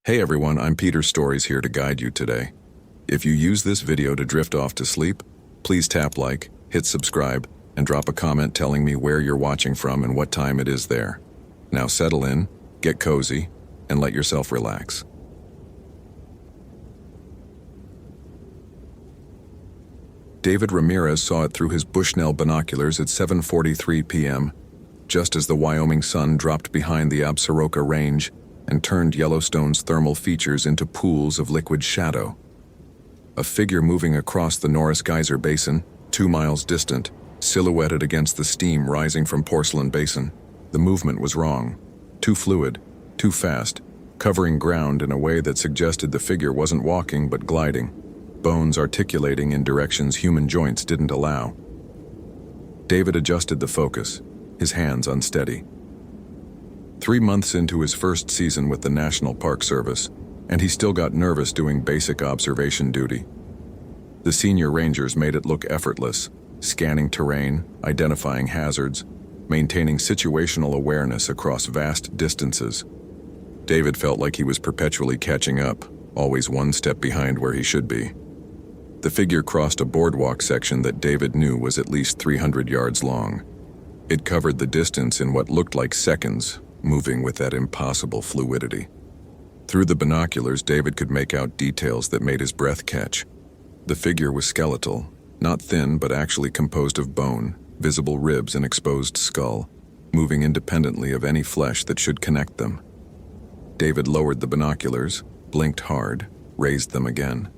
Hey everyone, I'm Peter Stories here to guide you today. If you use this video to drift off to sleep, please tap like, hit subscribe, and drop a comment telling me where you're watching from and what time it is there. Now settle in, get cozy, and let yourself relax. David Ramirez saw it through his Bushnell binoculars at 7:43 p.m., just as the Wyoming sun dropped behind the Absaroka Range and turned Yellowstone's thermal features into pools of liquid shadow. A figure moving across the Norris Geyser Basin, 2 miles distant, silhouetted against the steam rising from Porcelain Basin. The movement was wrong. Too fluid, too fast, covering ground in a way that suggested the figure wasn't walking but gliding, bones articulating in directions human joints didn't allow. David adjusted the focus, his hands unsteady. 3 months into his first season with the National Park Service, and he still got nervous doing basic observation duty. The senior rangers made it look effortless, scanning terrain, identifying hazards, maintaining situational awareness across vast distances. David felt like he was perpetually catching up, always one step behind where he should be. The figure crossed a boardwalk section that David knew was at least 300 yards long. It covered the distance in what looked like seconds, moving with that impossible fluidity. Through the binoculars, David could make out details that made his breath catch. The figure was skeletal, not thin but actually composed of bone, visible ribs and exposed skull, moving independently of any flesh that should connect them. David lowered the binoculars, blinked hard, raised them again.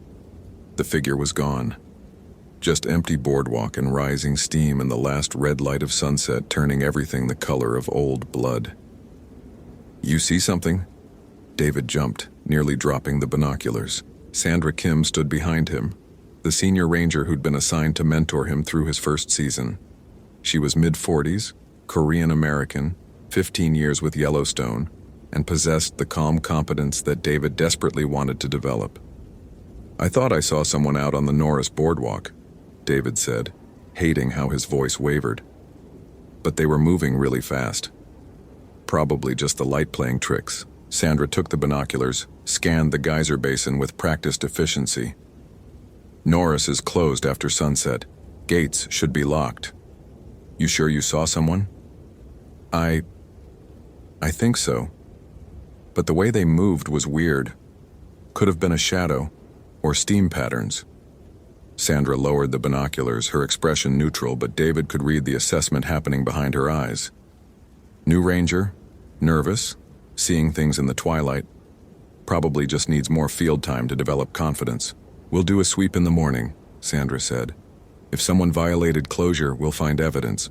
The figure was gone. Just empty boardwalk and rising steam and the last red light of sunset turning everything the color of old blood. "You see something?" David jumped, nearly dropping the binoculars. Sandra Kim stood behind him, the senior ranger who'd been assigned to mentor him through his first season. She was mid-40s, Korean-American, 15 years with Yellowstone, and possessed the calm competence that David desperately wanted to develop. "I thought I saw someone out on the Norris boardwalk," David said, hating how his voice wavered. "But they were moving really fast. Probably just the light playing tricks." Sandra took the binoculars, scanned the geyser basin with practiced efficiency. "Norris is closed after sunset. Gates should be locked. You sure you saw someone?" I think so. But the way they moved was weird. Could have been a shadow, or steam patterns." Sandra lowered the binoculars, her expression neutral, but David could read the assessment happening behind her eyes. "New ranger, nervous, seeing things in the twilight. Probably just needs more field time to develop confidence. We'll do a sweep in the morning," Sandra said. "If someone violated closure, we'll find evidence.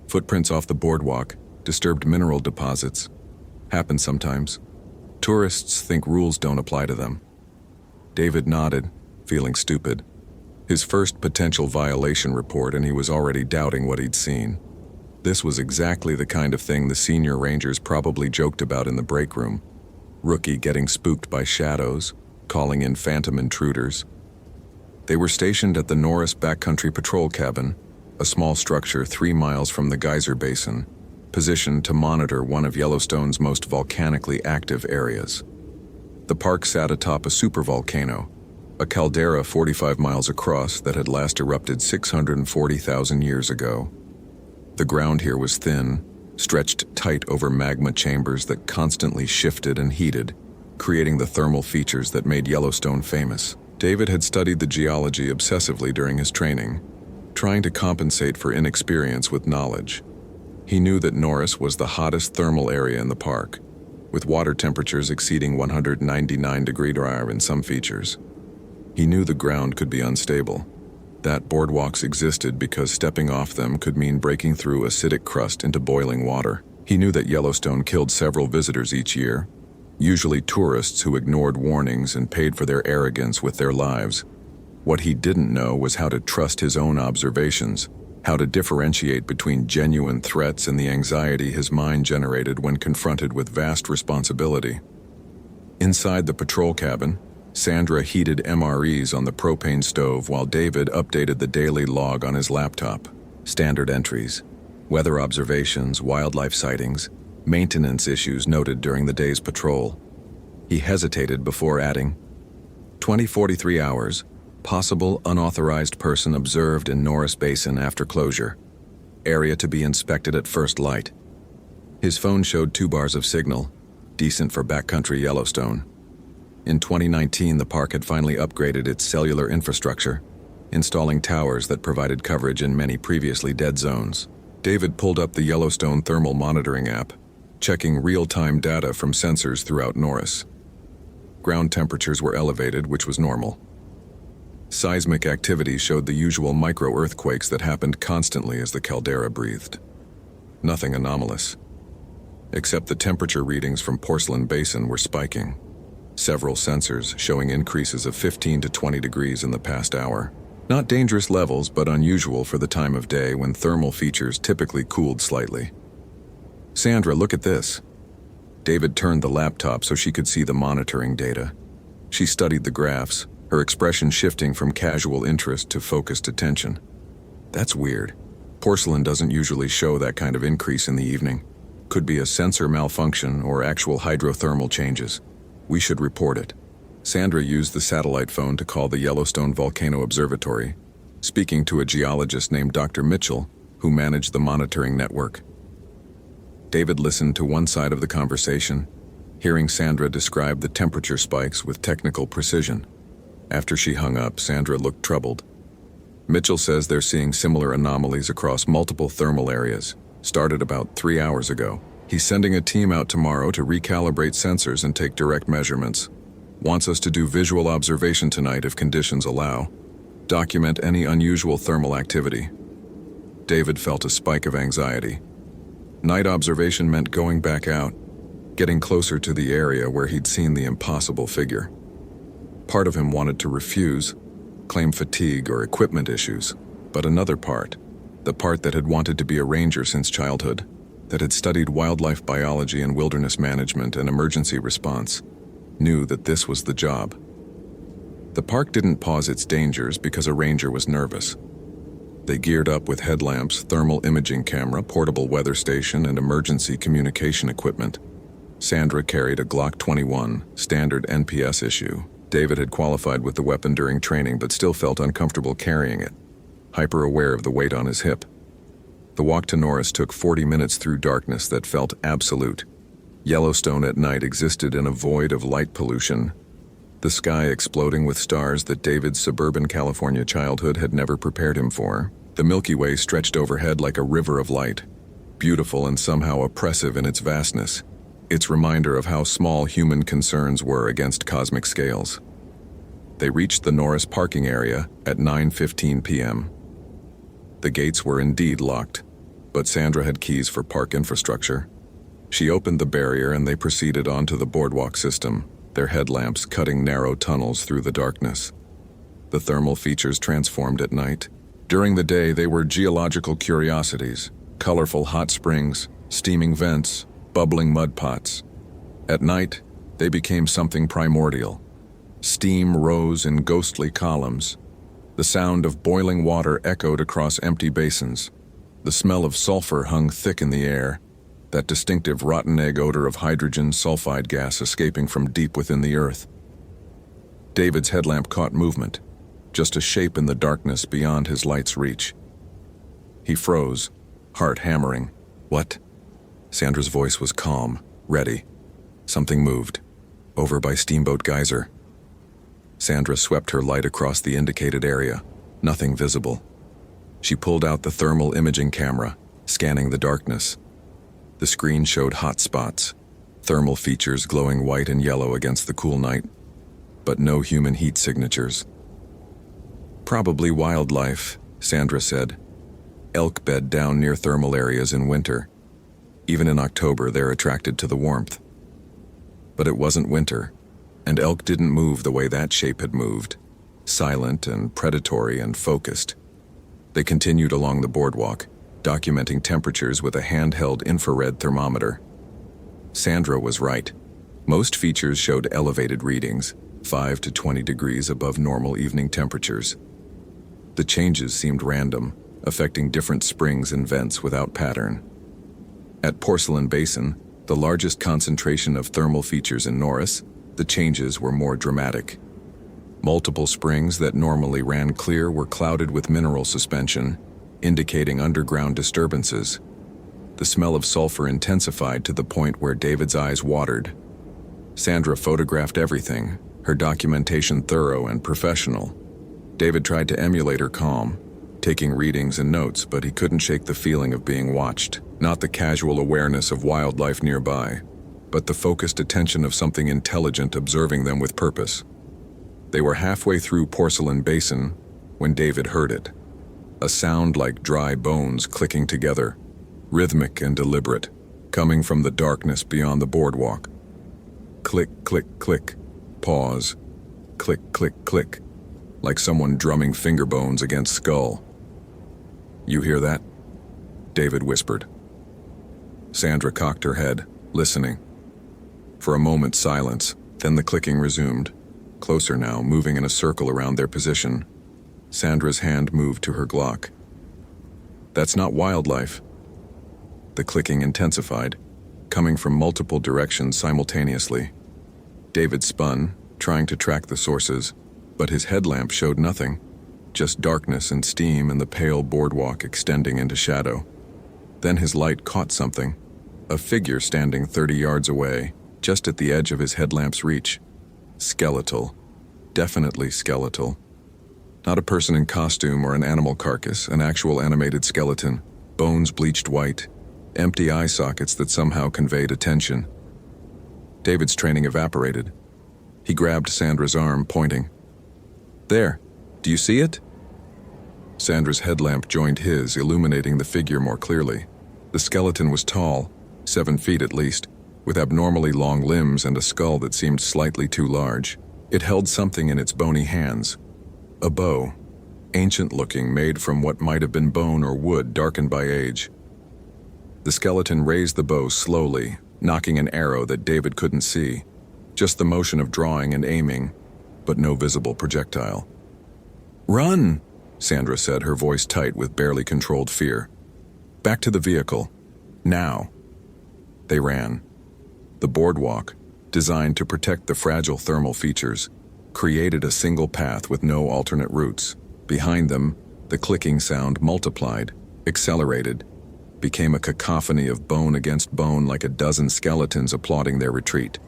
Footprints off the boardwalk, disturbed mineral deposits. Happens sometimes. Tourists think rules don't apply to them." David nodded, feeling stupid. His first potential violation report, and he was already doubting what he'd seen. This was exactly the kind of thing the senior rangers probably joked about in the break room. Rookie getting spooked by shadows, calling in phantom intruders. They were stationed at the Norris Backcountry Patrol Cabin, a small structure 3 miles from the geyser basin, positioned to monitor one of Yellowstone's most volcanically active areas. The park sat atop a supervolcano, a caldera 45 miles across that had last erupted 640,000 years ago. The ground here was thin, stretched tight over magma chambers that constantly shifted and heated, creating the thermal features that made Yellowstone famous. David had studied the geology obsessively during his training, trying to compensate for inexperience with knowledge. He knew that Norris was the hottest thermal area in the park, with water temperatures exceeding 199 degrees in some features. He knew the ground could be unstable, that boardwalks existed because stepping off them could mean breaking through acidic crust into boiling water. He knew that Yellowstone killed several visitors each year, usually tourists who ignored warnings and paid for their arrogance with their lives. What he didn't know was how to trust his own observations, how to differentiate between genuine threats and the anxiety his mind generated when confronted with vast responsibility. Inside the patrol cabin, Sandra heated MREs on the propane stove while David updated the daily log on his laptop. Standard entries, weather observations, wildlife sightings, maintenance issues noted during the day's patrol. He hesitated before adding, 20:43 hours, possible unauthorized person observed in Norris Basin after closure. Area to be inspected at first light. His phone showed 2 bars of signal, decent for backcountry Yellowstone. In 2019, the park had finally upgraded its cellular infrastructure, installing towers that provided coverage in many previously dead zones. David pulled up the Yellowstone thermal monitoring app, checking real-time data from sensors throughout Norris. Ground temperatures were elevated, which was normal. Seismic activity showed the usual micro-earthquakes that happened constantly as the caldera breathed. Nothing anomalous. Except the temperature readings from Porcelain Basin were spiking. Several sensors showing increases of 15 to 20 degrees in the past hour. Not dangerous levels, but unusual for the time of day when thermal features typically cooled slightly. Sandra, look at this. David turned the laptop so she could see the monitoring data. She studied the graphs, her expression shifting from casual interest to focused attention. That's weird. Porcelain doesn't usually show that kind of increase in the evening. Could be a sensor malfunction or actual hydrothermal changes. We should report it. Sandra used the satellite phone to call the Yellowstone Volcano Observatory, speaking to a geologist named Dr. Mitchell, who managed the monitoring network. David listened to one side of the conversation, hearing Sandra describe the temperature spikes with technical precision. After she hung up, Sandra looked troubled. Mitchell says they're seeing similar anomalies across multiple thermal areas. Started about 3 hours ago. He's sending a team out tomorrow to recalibrate sensors and take direct measurements. Wants us to do visual observation tonight if conditions allow. Document any unusual thermal activity. David felt a spike of anxiety. Night observation meant going back out, getting closer to the area where he'd seen the impossible figure. Part of him wanted to refuse, claim fatigue or equipment issues, but another part, the part that had wanted to be a ranger since childhood, that had studied wildlife biology and wilderness management and emergency response, knew that this was the job. The park didn't pause its dangers because a ranger was nervous. They geared up with headlamps, thermal imaging camera, portable weather station, and emergency communication equipment. Sandra carried a Glock 21, standard NPS issue. David had qualified with the weapon during training but still felt uncomfortable carrying it, hyper-aware of the weight on his hip. The walk to Norris took 40 minutes through darkness that felt absolute. Yellowstone at night existed in a void of light pollution, the sky exploding with stars that David's suburban California childhood had never prepared him for. The Milky Way stretched overhead like a river of light, beautiful and somehow oppressive in its vastness, its reminder of how small human concerns were against cosmic scales. They reached the Norris parking area at 9:15 p.m. The gates were indeed locked, but Sandra had keys for park infrastructure. She opened the barrier and they proceeded onto the boardwalk system, their headlamps cutting narrow tunnels through the darkness. The thermal features transformed at night. During the day, they were geological curiosities, colorful hot springs, steaming vents, bubbling mud pots. At night, they became something primordial. Steam rose in ghostly columns. The sound of boiling water echoed across empty basins. The smell of sulfur hung thick in the air, that distinctive rotten egg odor of hydrogen sulfide gas escaping from deep within the earth. David's headlamp caught movement, just a shape in the darkness beyond his light's reach. He froze, heart hammering. What? Sandra's voice was calm, ready. Something moved, over by Steamboat Geyser. Sandra swept her light across the indicated area, nothing visible. She pulled out the thermal imaging camera, scanning the darkness. The screen showed hot spots, thermal features glowing white and yellow against the cool night, but no human heat signatures. Probably wildlife, Sandra said. Elk bed down near thermal areas in winter. Even in October, they're attracted to the warmth. But it wasn't winter, and elk didn't move the way that shape had moved, silent and predatory and focused. They continued along the boardwalk, documenting temperatures with a handheld infrared thermometer. Sandra was right. Most features showed elevated readings, 5 to 20 degrees above normal evening temperatures. The changes seemed random, affecting different springs and vents without pattern. At Porcelain Basin, the largest concentration of thermal features in Norris, The changes were more dramatic. Multiple springs that normally ran clear were clouded with mineral suspension, indicating underground disturbances. The smell of sulfur intensified to the point where David's eyes watered. Sandra photographed everything, her documentation thorough and professional. David tried to emulate her calm, taking readings and notes, but he couldn't shake the feeling of being watched. Not the casual awareness of wildlife nearby, but the focused attention of something intelligent observing them with purpose. They were halfway through Porcelain Basin when David heard it. A sound like dry bones clicking together, rhythmic and deliberate, coming from the darkness beyond the boardwalk. Click, click, click. Pause. Click, click, click. Like someone drumming finger bones against skull. "You hear that?" David whispered. Sandra cocked her head, listening. For a moment, silence, then the clicking resumed. Closer now, moving in a circle around their position. Sandra's hand moved to her Glock. "That's not wildlife." The clicking intensified, coming from multiple directions simultaneously. David spun, trying to track the sources, but his headlamp showed nothing, just darkness and steam and the pale boardwalk extending into shadow. Then his light caught something, a figure standing 30 yards away, just at the edge of his headlamp's reach. Skeletal. Definitely skeletal. Not a person in costume or an animal carcass, an actual animated skeleton, bones bleached white, empty eye sockets that somehow conveyed attention. David's training evaporated. He grabbed Sandra's arm, pointing. "There, do you see it?" Sandra's headlamp joined his, illuminating the figure more clearly. The skeleton was tall, 7 feet at least, with abnormally long limbs and a skull that seemed slightly too large. It held something in its bony hands. A bow, ancient-looking, made from what might have been bone or wood darkened by age. The skeleton raised the bow slowly, knocking an arrow that David couldn't see. Just the motion of drawing and aiming, but no visible projectile. "Run!" Sandra said, her voice tight with barely controlled fear. "Back to the vehicle. Now." They ran. The boardwalk, designed to protect the fragile thermal features, created a single path with no alternate routes. Behind them, the clicking sound multiplied, accelerated, became a cacophony of bone against bone like a dozen skeletons applauding their retreat.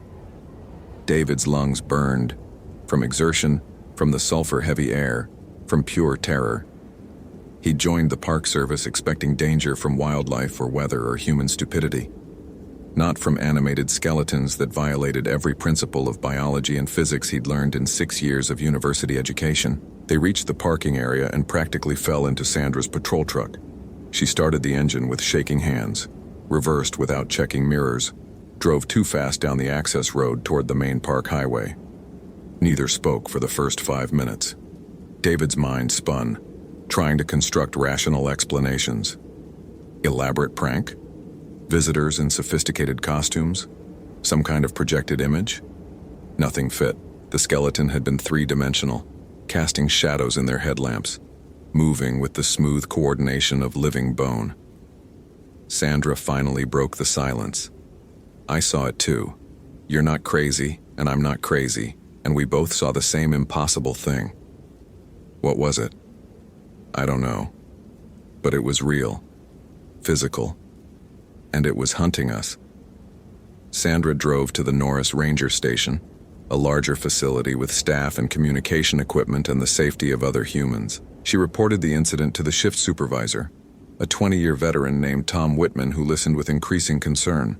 David's lungs burned, from exertion, from the sulfur-heavy air, from pure terror. He joined the Park Service expecting danger from wildlife or weather or human stupidity. Not from animated skeletons that violated every principle of biology and physics he'd learned in 6 years of university education. They reached the parking area and practically fell into Sandra's patrol truck. She started the engine with shaking hands, reversed without checking mirrors, drove too fast down the access road toward the main park highway. Neither spoke for the first 5 minutes. David's mind spun, trying to construct rational explanations. Elaborate prank? Visitors in sophisticated costumes? Some kind of projected image? Nothing fit. The skeleton had been 3-dimensional, casting shadows in their headlamps, moving with the smooth coordination of living bone. Sandra finally broke the silence. "I saw it too. You're not crazy, and I'm not crazy, and we both saw the same impossible thing." "What was it?" "I don't know. But it was real. Physical. And it was hunting us." Sandra drove to the Norris Ranger Station, a larger facility with staff and communication equipment and the safety of other humans. She reported the incident to the shift supervisor, a 20-year veteran named Tom Whitman who listened with increasing concern.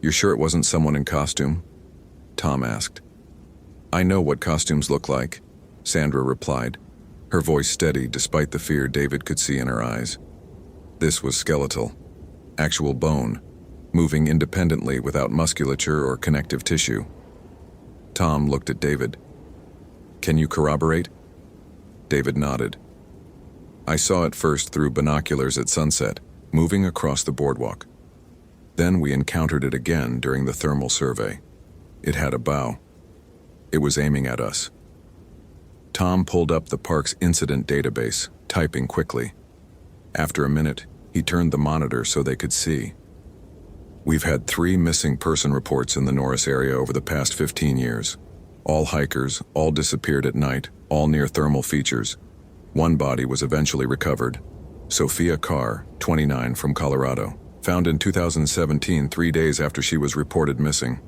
"You're sure it wasn't someone in costume?" Tom asked. "I know what costumes look like," Sandra replied, her voice steady despite the fear David could see in her eyes. This was skeletal. Actual bone, moving independently without musculature or connective tissue. Tom looked at David. "Can you corroborate?" David nodded. "I saw it first through binoculars at sunset, moving across the boardwalk. Then we encountered it again during the thermal survey. It had a bow. It was aiming at us." Tom pulled up the park's incident database, typing quickly. After a minute, he turned the monitor so they could see. We've had 3 missing person reports in the Norris area over the past 15 years. All hikers, all disappeared at night, all near thermal features. One body was eventually recovered. Sophia Carr, 29, from Colorado, found in 2017, 3 days after she was reported missing.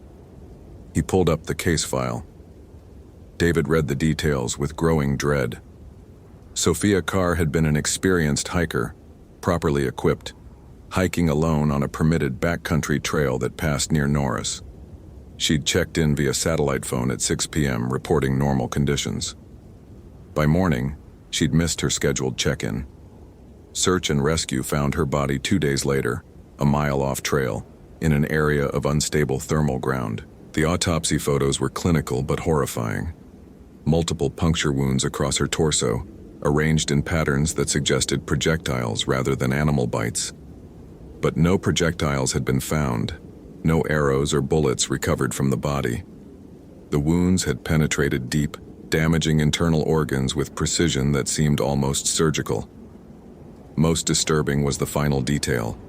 He pulled up the case file. David read the details with growing dread. Sophia Carr had been an experienced hiker, properly equipped, hiking alone on a permitted backcountry trail that passed near Norris. She'd checked in via satellite phone at 6 p.m., reporting normal conditions. By morning, she'd missed her scheduled check-in. Search and rescue found her body 2 days later, a mile off trail, in an area of unstable thermal ground. The autopsy photos were clinical but horrifying. Multiple puncture wounds across her torso, arranged in patterns that suggested projectiles rather than animal bites. But no projectiles had been found, no arrows or bullets recovered from the body. The wounds had penetrated deep, damaging internal organs with precision that seemed almost surgical. Most disturbing was the final detail.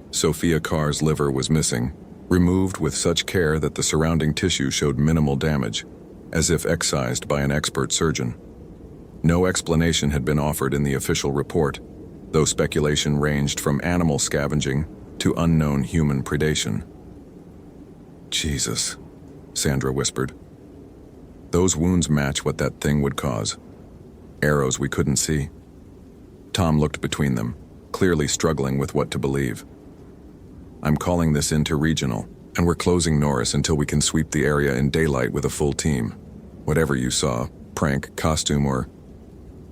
Sophia Carr's liver was missing, removed with such care that the surrounding tissue showed minimal damage, as if excised by an expert surgeon. No explanation had been offered in the official report, though speculation ranged from animal scavenging to unknown human predation. Jesus, Sandra whispered. Those wounds match what that thing would cause. Arrows we couldn't see. Tom looked between them, clearly struggling with what to believe. I'm calling this interregional, and we're closing Norris until we can sweep the area in daylight with a full team. Whatever you saw, prank, costume, or...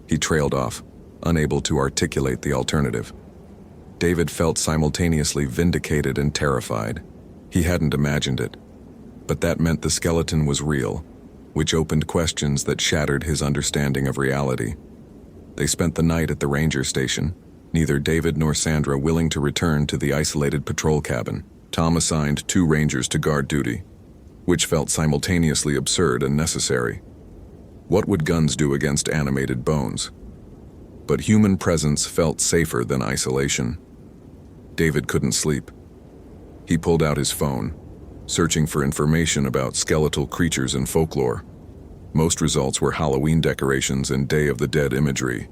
He trailed off, unable to articulate the alternative. David felt simultaneously vindicated and terrified. He hadn't imagined it. But that meant the skeleton was real, which opened questions that shattered his understanding of reality. They spent the night at the ranger station, neither David nor Sandra willing to return to the isolated patrol cabin. Tom assigned 2 rangers to guard duty, which felt simultaneously absurd and necessary. What would guns do against animated bones? But human presence felt safer than isolation. David couldn't sleep. He pulled out his phone, searching for information about skeletal creatures and folklore. Most results were Halloween decorations and Day of the Dead imagery.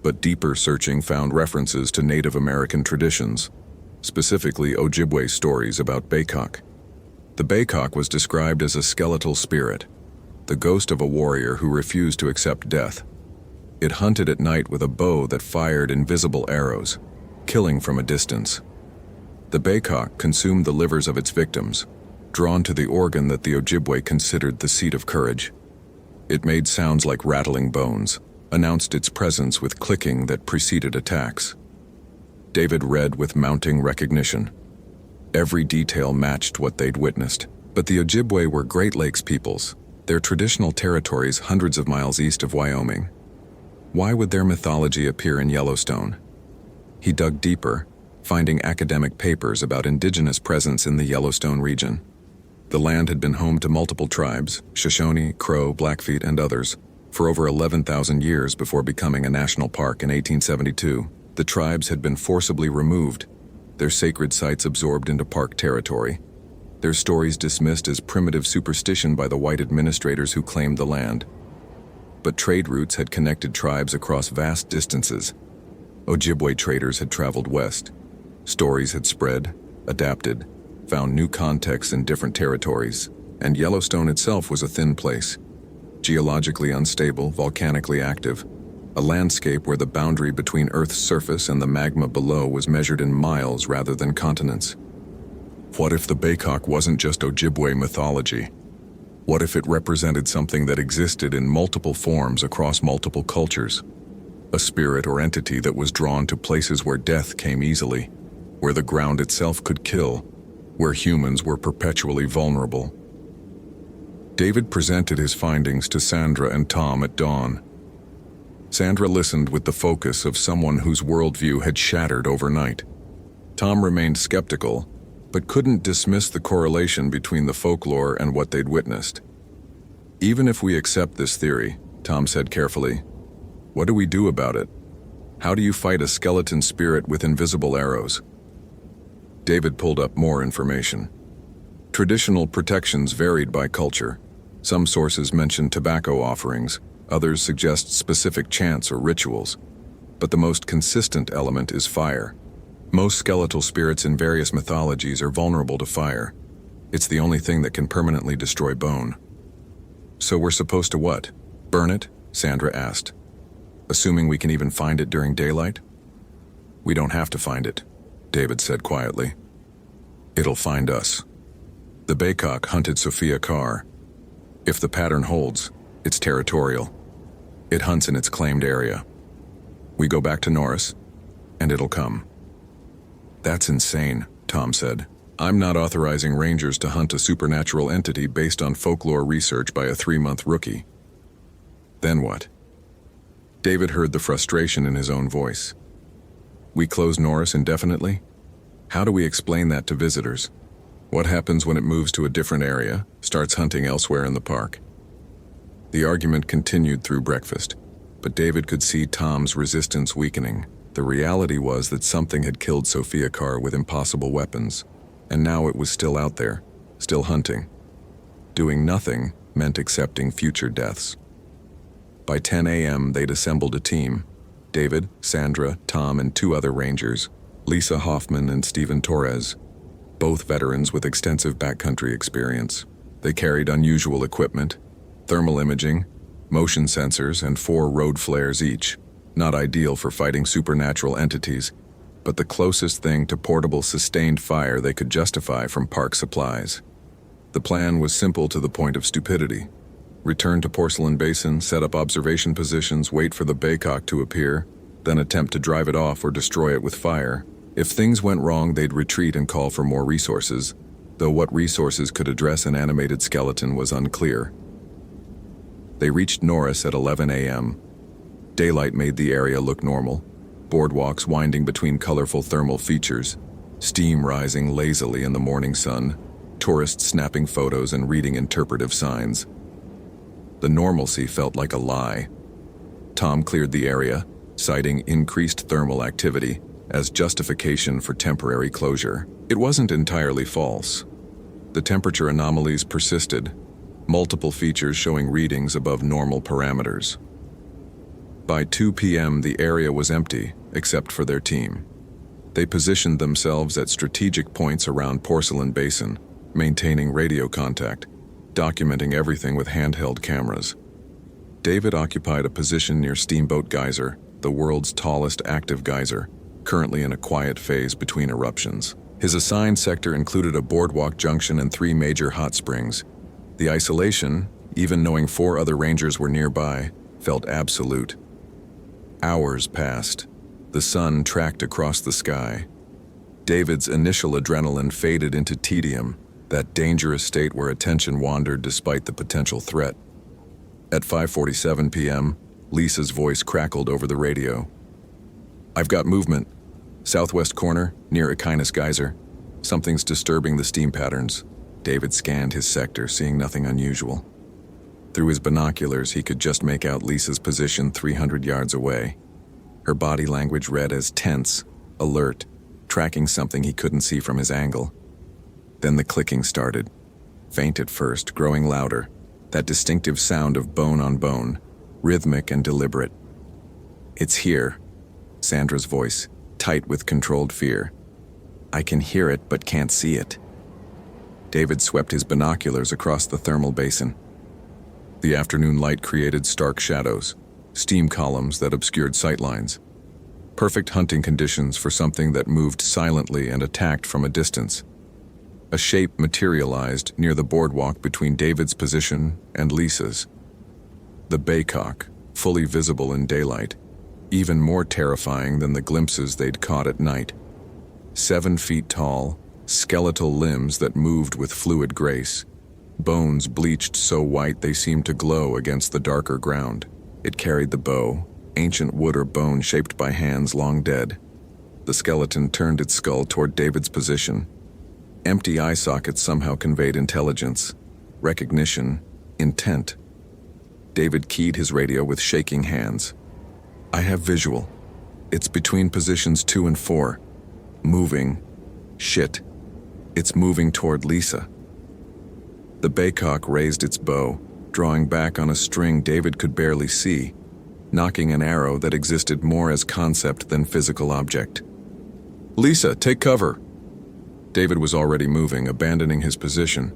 But deeper searching found references to Native American traditions, specifically Ojibwe stories about Baycock. The Baycock was described as a skeletal spirit, the ghost of a warrior who refused to accept death. It hunted at night with a bow that fired invisible arrows, killing from a distance. The Baycock consumed the livers of its victims, drawn to the organ that the Ojibwe considered the seat of courage. It made sounds like rattling bones, announced its presence with clicking that preceded attacks. David read with mounting recognition. Every detail matched what they'd witnessed. But the Ojibwe were Great Lakes peoples, their traditional territories hundreds of miles east of Wyoming. Why would their mythology appear in Yellowstone? He dug deeper, finding academic papers about indigenous presence in the Yellowstone region. The land had been home to multiple tribes, Shoshone, Crow, Blackfeet, and others, for over 11,000 years before becoming a national park in 1872. The tribes had been forcibly removed, their sacred sites absorbed into park territory, their stories dismissed as primitive superstition by the white administrators who claimed the land. But trade routes had connected tribes across vast distances. Ojibwe traders had traveled west. Stories had spread, adapted, found new contexts in different territories, and Yellowstone itself was a thin place, geologically unstable, volcanically active, a landscape where the boundary between Earth's surface and the magma below was measured in miles rather than continents. What if the Baycock wasn't just Ojibwe mythology? What if it represented something that existed in multiple forms across multiple cultures? A spirit or entity that was drawn to places where death came easily, where the ground itself could kill, where humans were perpetually vulnerable. David presented his findings to Sandra and Tom at dawn. Sandra listened with the focus of someone whose worldview had shattered overnight. Tom remained skeptical, but couldn't dismiss the correlation between the folklore and what they'd witnessed. Even if we accept this theory, Tom said carefully, what do we do about it? How do you fight a skeleton spirit with invisible arrows? David pulled up more information. Traditional protections varied by culture. Some sources mention tobacco offerings, others suggest specific chants or rituals. But the most consistent element is fire. Most skeletal spirits in various mythologies are vulnerable to fire. It's the only thing that can permanently destroy bone. So we're supposed to what? Burn it? Sandra asked. Assuming we can even find it during daylight? We don't have to find it, David said quietly. It'll find us. The Baycock hunted Sophia Carr. If the pattern holds, it's territorial. It hunts in its claimed area. We go back to Norris, and it'll come. That's insane, Tom said. I'm not authorizing rangers to hunt a supernatural entity based on folklore research by a 3-month rookie. Then what? David heard the frustration in his own voice. We close Norris indefinitely? How do we explain that to visitors? What happens when it moves to a different area, starts hunting elsewhere in the park? The argument continued through breakfast, but David could see Tom's resistance weakening. The reality was that something had killed Sophia Carr with impossible weapons, and now it was still out there, still hunting. Doing nothing meant accepting future deaths. By 10 a.m., they'd assembled a team. David, Sandra, Tom, and 2 other rangers, Lisa Hoffman and Stephen Torres, both veterans with extensive backcountry experience. They carried unusual equipment, thermal imaging, motion sensors, and 4 road flares each. Not ideal for fighting supernatural entities, but the closest thing to portable sustained fire they could justify from park supplies. The plan was simple to the point of stupidity. Return to Porcelain Basin, set up observation positions, wait for the Baycock to appear, then attempt to drive it off or destroy it with fire. If things went wrong, they'd retreat and call for more resources, though what resources could address an animated skeleton was unclear. They reached Norris at 11 a.m. Daylight made the area look normal, boardwalks winding between colorful thermal features, steam rising lazily in the morning sun, tourists snapping photos and reading interpretive signs. The normalcy felt like a lie. Tom cleared the area, citing increased thermal activity as justification for temporary closure. It wasn't entirely false. The temperature anomalies persisted, multiple features showing readings above normal parameters. By 2 p.m., the area was empty, except for their team. They positioned themselves at strategic points around Porcelain Basin, maintaining radio contact, documenting everything with handheld cameras. David occupied a position near Steamboat Geyser, the world's tallest active geyser, currently in a quiet phase between eruptions. His assigned sector included a boardwalk junction and 3 major hot springs. The isolation, even knowing 4 other rangers were nearby, felt absolute. Hours passed. The sun tracked across the sky. David's initial adrenaline faded into tedium, that dangerous state where attention wandered despite the potential threat. At 5:47 p.m., Lisa's voice crackled over the radio. I've got movement. Southwest corner, near Aquinas Geyser. Something's disturbing the steam patterns. David scanned his sector, seeing nothing unusual. Through his binoculars, he could just make out Lisa's position 300 yards away. Her body language read as tense, alert, tracking something he couldn't see from his angle. Then the clicking started. Faint at first, growing louder. That distinctive sound of bone on bone, rhythmic and deliberate. It's here, Sandra's voice, tight with controlled fear. I can hear it, but can't see it. David swept his binoculars across the thermal basin. The afternoon light created stark shadows, steam columns that obscured sightlines. Perfect hunting conditions for something that moved silently and attacked from a distance. A shape materialized near the boardwalk between David's position and Lisa's. The Baycock, fully visible in daylight, even more terrifying than the glimpses they'd caught at night. 7 feet tall, skeletal limbs that moved with fluid grace. Bones bleached so white they seemed to glow against the darker ground. It carried the bow, ancient wood or bone shaped by hands long dead. The skeleton turned its skull toward David's position. Empty eye sockets somehow conveyed intelligence, recognition, intent. David keyed his radio with shaking hands. I have visual. It's between positions 2 and 4. Moving. Shit. It's moving toward Lisa. The baycock raised its bow, drawing back on a string David could barely see, knocking an arrow that existed more as concept than physical object. "Lisa, take cover!" David was already moving, abandoning his position,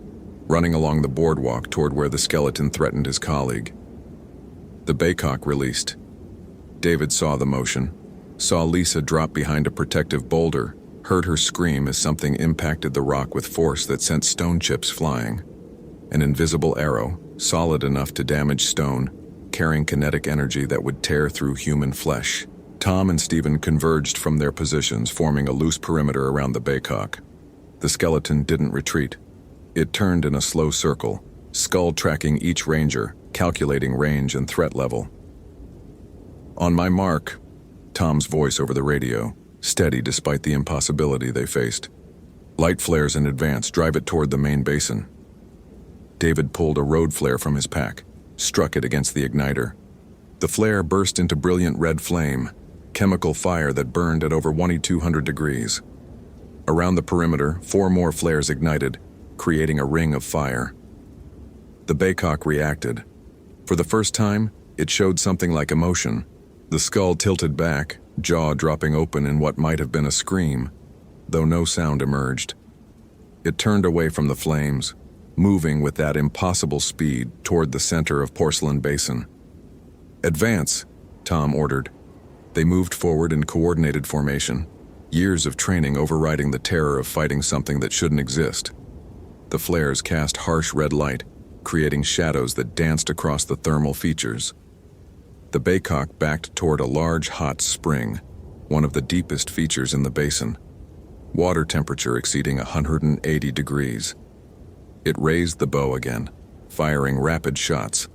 running along the boardwalk toward where the skeleton threatened his colleague. The baycock released. David saw the motion, saw Lisa drop behind a protective boulder, heard her scream as something impacted the rock with force that sent stone chips flying. An invisible arrow, solid enough to damage stone, carrying kinetic energy that would tear through human flesh. Tom and Stephen converged from their positions, forming a loose perimeter around the baycock. The skeleton didn't retreat. It turned in a slow circle, skull tracking each ranger, calculating range and threat level. "On my mark," Tom's voice over the radio, steady despite the impossibility they faced. "Light flares in advance, drive it toward the main basin." David pulled a road flare from his pack, struck it against the igniter. The flare burst into brilliant red flame, chemical fire that burned at over 2,200 degrees. Around the perimeter, 4 more flares ignited, creating a ring of fire. The baycock reacted. For the first time, it showed something like emotion. The skull tilted back, jaw dropping open in what might have been a scream, though no sound emerged. It turned away from the flames, moving with that impossible speed toward the center of Porcelain Basin. "Advance," Tom ordered. They moved forward in coordinated formation, years of training overriding the terror of fighting something that shouldn't exist. The flares cast harsh red light, creating shadows that danced across the thermal features. The baycock backed toward a large hot spring, one of the deepest features in the basin, water temperature exceeding 180 degrees. It raised the bow again, firing rapid shots,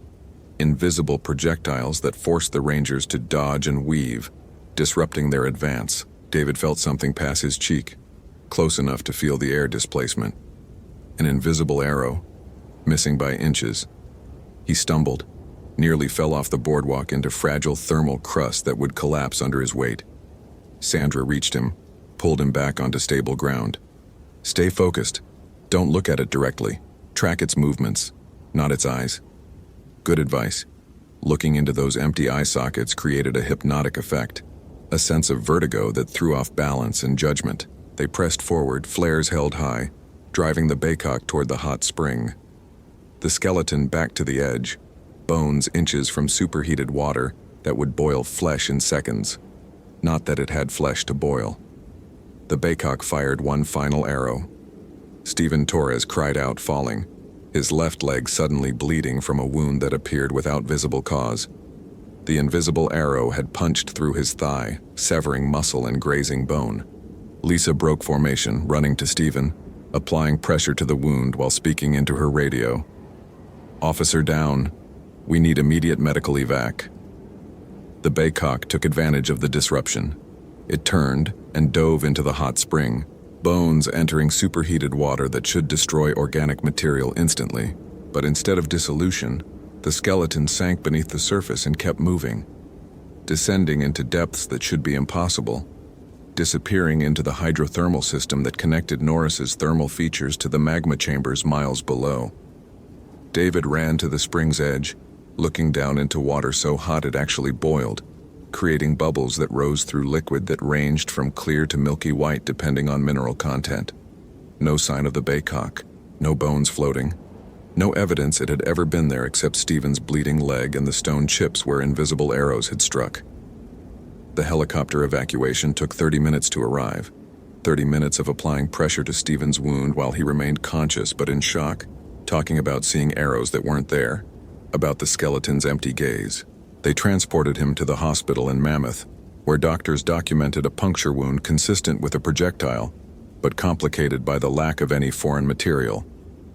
invisible projectiles that forced the rangers to dodge and weave, disrupting their advance. David felt something pass his cheek, close enough to feel the air displacement. An invisible arrow, missing by inches. He stumbled, nearly fell off the boardwalk into fragile thermal crust that would collapse under his weight. Sandra reached him, pulled him back onto stable ground. "Stay focused. Don't look at it directly. Track its movements, not its eyes." Good advice. Looking into those empty eye sockets created a hypnotic effect, a sense of vertigo that threw off balance and judgment. They pressed forward, flares held high, driving the baycock toward the hot spring. The skeleton backed to the edge, bones inches from superheated water that would boil flesh in seconds. Not that it had flesh to boil. The baycock fired one final arrow. Stephen Torres cried out, falling, his left leg suddenly bleeding from a wound that appeared without visible cause. The invisible arrow had punched through his thigh, severing muscle and grazing bone. Lisa broke formation, running to Stephen, applying pressure to the wound while speaking into her radio. "Officer down. We need immediate medical evac." The baycock took advantage of the disruption. It turned and dove into the hot spring, bones entering superheated water that should destroy organic material instantly. But instead of dissolution, the skeleton sank beneath the surface and kept moving, descending into depths that should be impossible, disappearing into the hydrothermal system that connected Norris's thermal features to the magma chambers miles below. David ran to the spring's edge, looking down into water so hot it actually boiled, creating bubbles that rose through liquid that ranged from clear to milky white depending on mineral content. No sign of the baycock, no bones floating, no evidence it had ever been there except Stephen's bleeding leg and the stone chips where invisible arrows had struck. The helicopter evacuation took 30 minutes to arrive, 30 minutes of applying pressure to Stephen's wound while he remained conscious but in shock, talking about seeing arrows that weren't there, about the skeleton's empty gaze. They transported him to the hospital in Mammoth, where doctors documented a puncture wound consistent with a projectile, but complicated by the lack of any foreign material.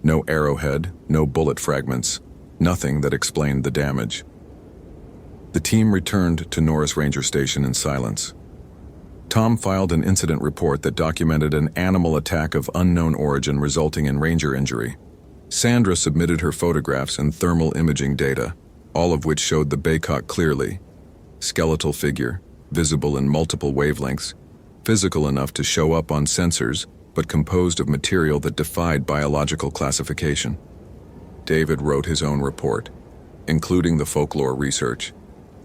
No arrowhead, no bullet fragments, nothing that explained the damage. The team returned to Norris Ranger Station in silence. Tom filed an incident report that documented an animal attack of unknown origin resulting in ranger injury. Sandra submitted her photographs and thermal imaging data, all of which showed the baycock clearly. Skeletal figure, visible in multiple wavelengths, physical enough to show up on sensors, but composed of material that defied biological classification. David wrote his own report, including the folklore research,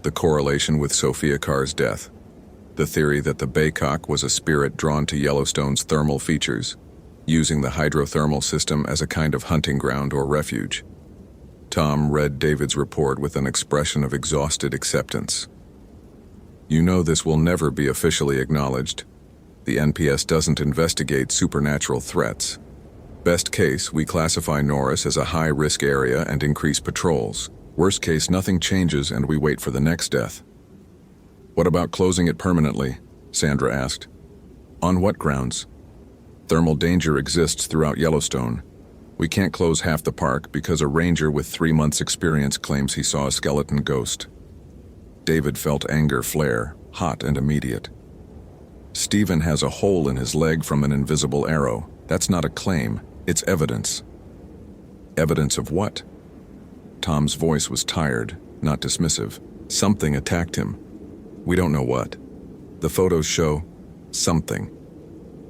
the correlation with Sophia Carr's death, the theory that the baycock was a spirit drawn to Yellowstone's thermal features, using the hydrothermal system as a kind of hunting ground or refuge. Tom read David's report with an expression of exhausted acceptance. "You know this will never be officially acknowledged. The NPS doesn't investigate supernatural threats. Best case, we classify Norris as a high-risk area and increase patrols. Worst case, nothing changes and we wait for the next death." "What about closing it permanently?" Sandra asked. "On what grounds? Thermal danger exists throughout Yellowstone. We can't close half the park because a ranger with 3 months' experience claims he saw a skeleton ghost." David felt anger flare, hot and immediate. "Stephen has a hole in his leg from an invisible arrow. That's not a claim, it's evidence." "Evidence of what?" Tom's voice was tired, not dismissive. "Something attacked him. We don't know what. The photos show something.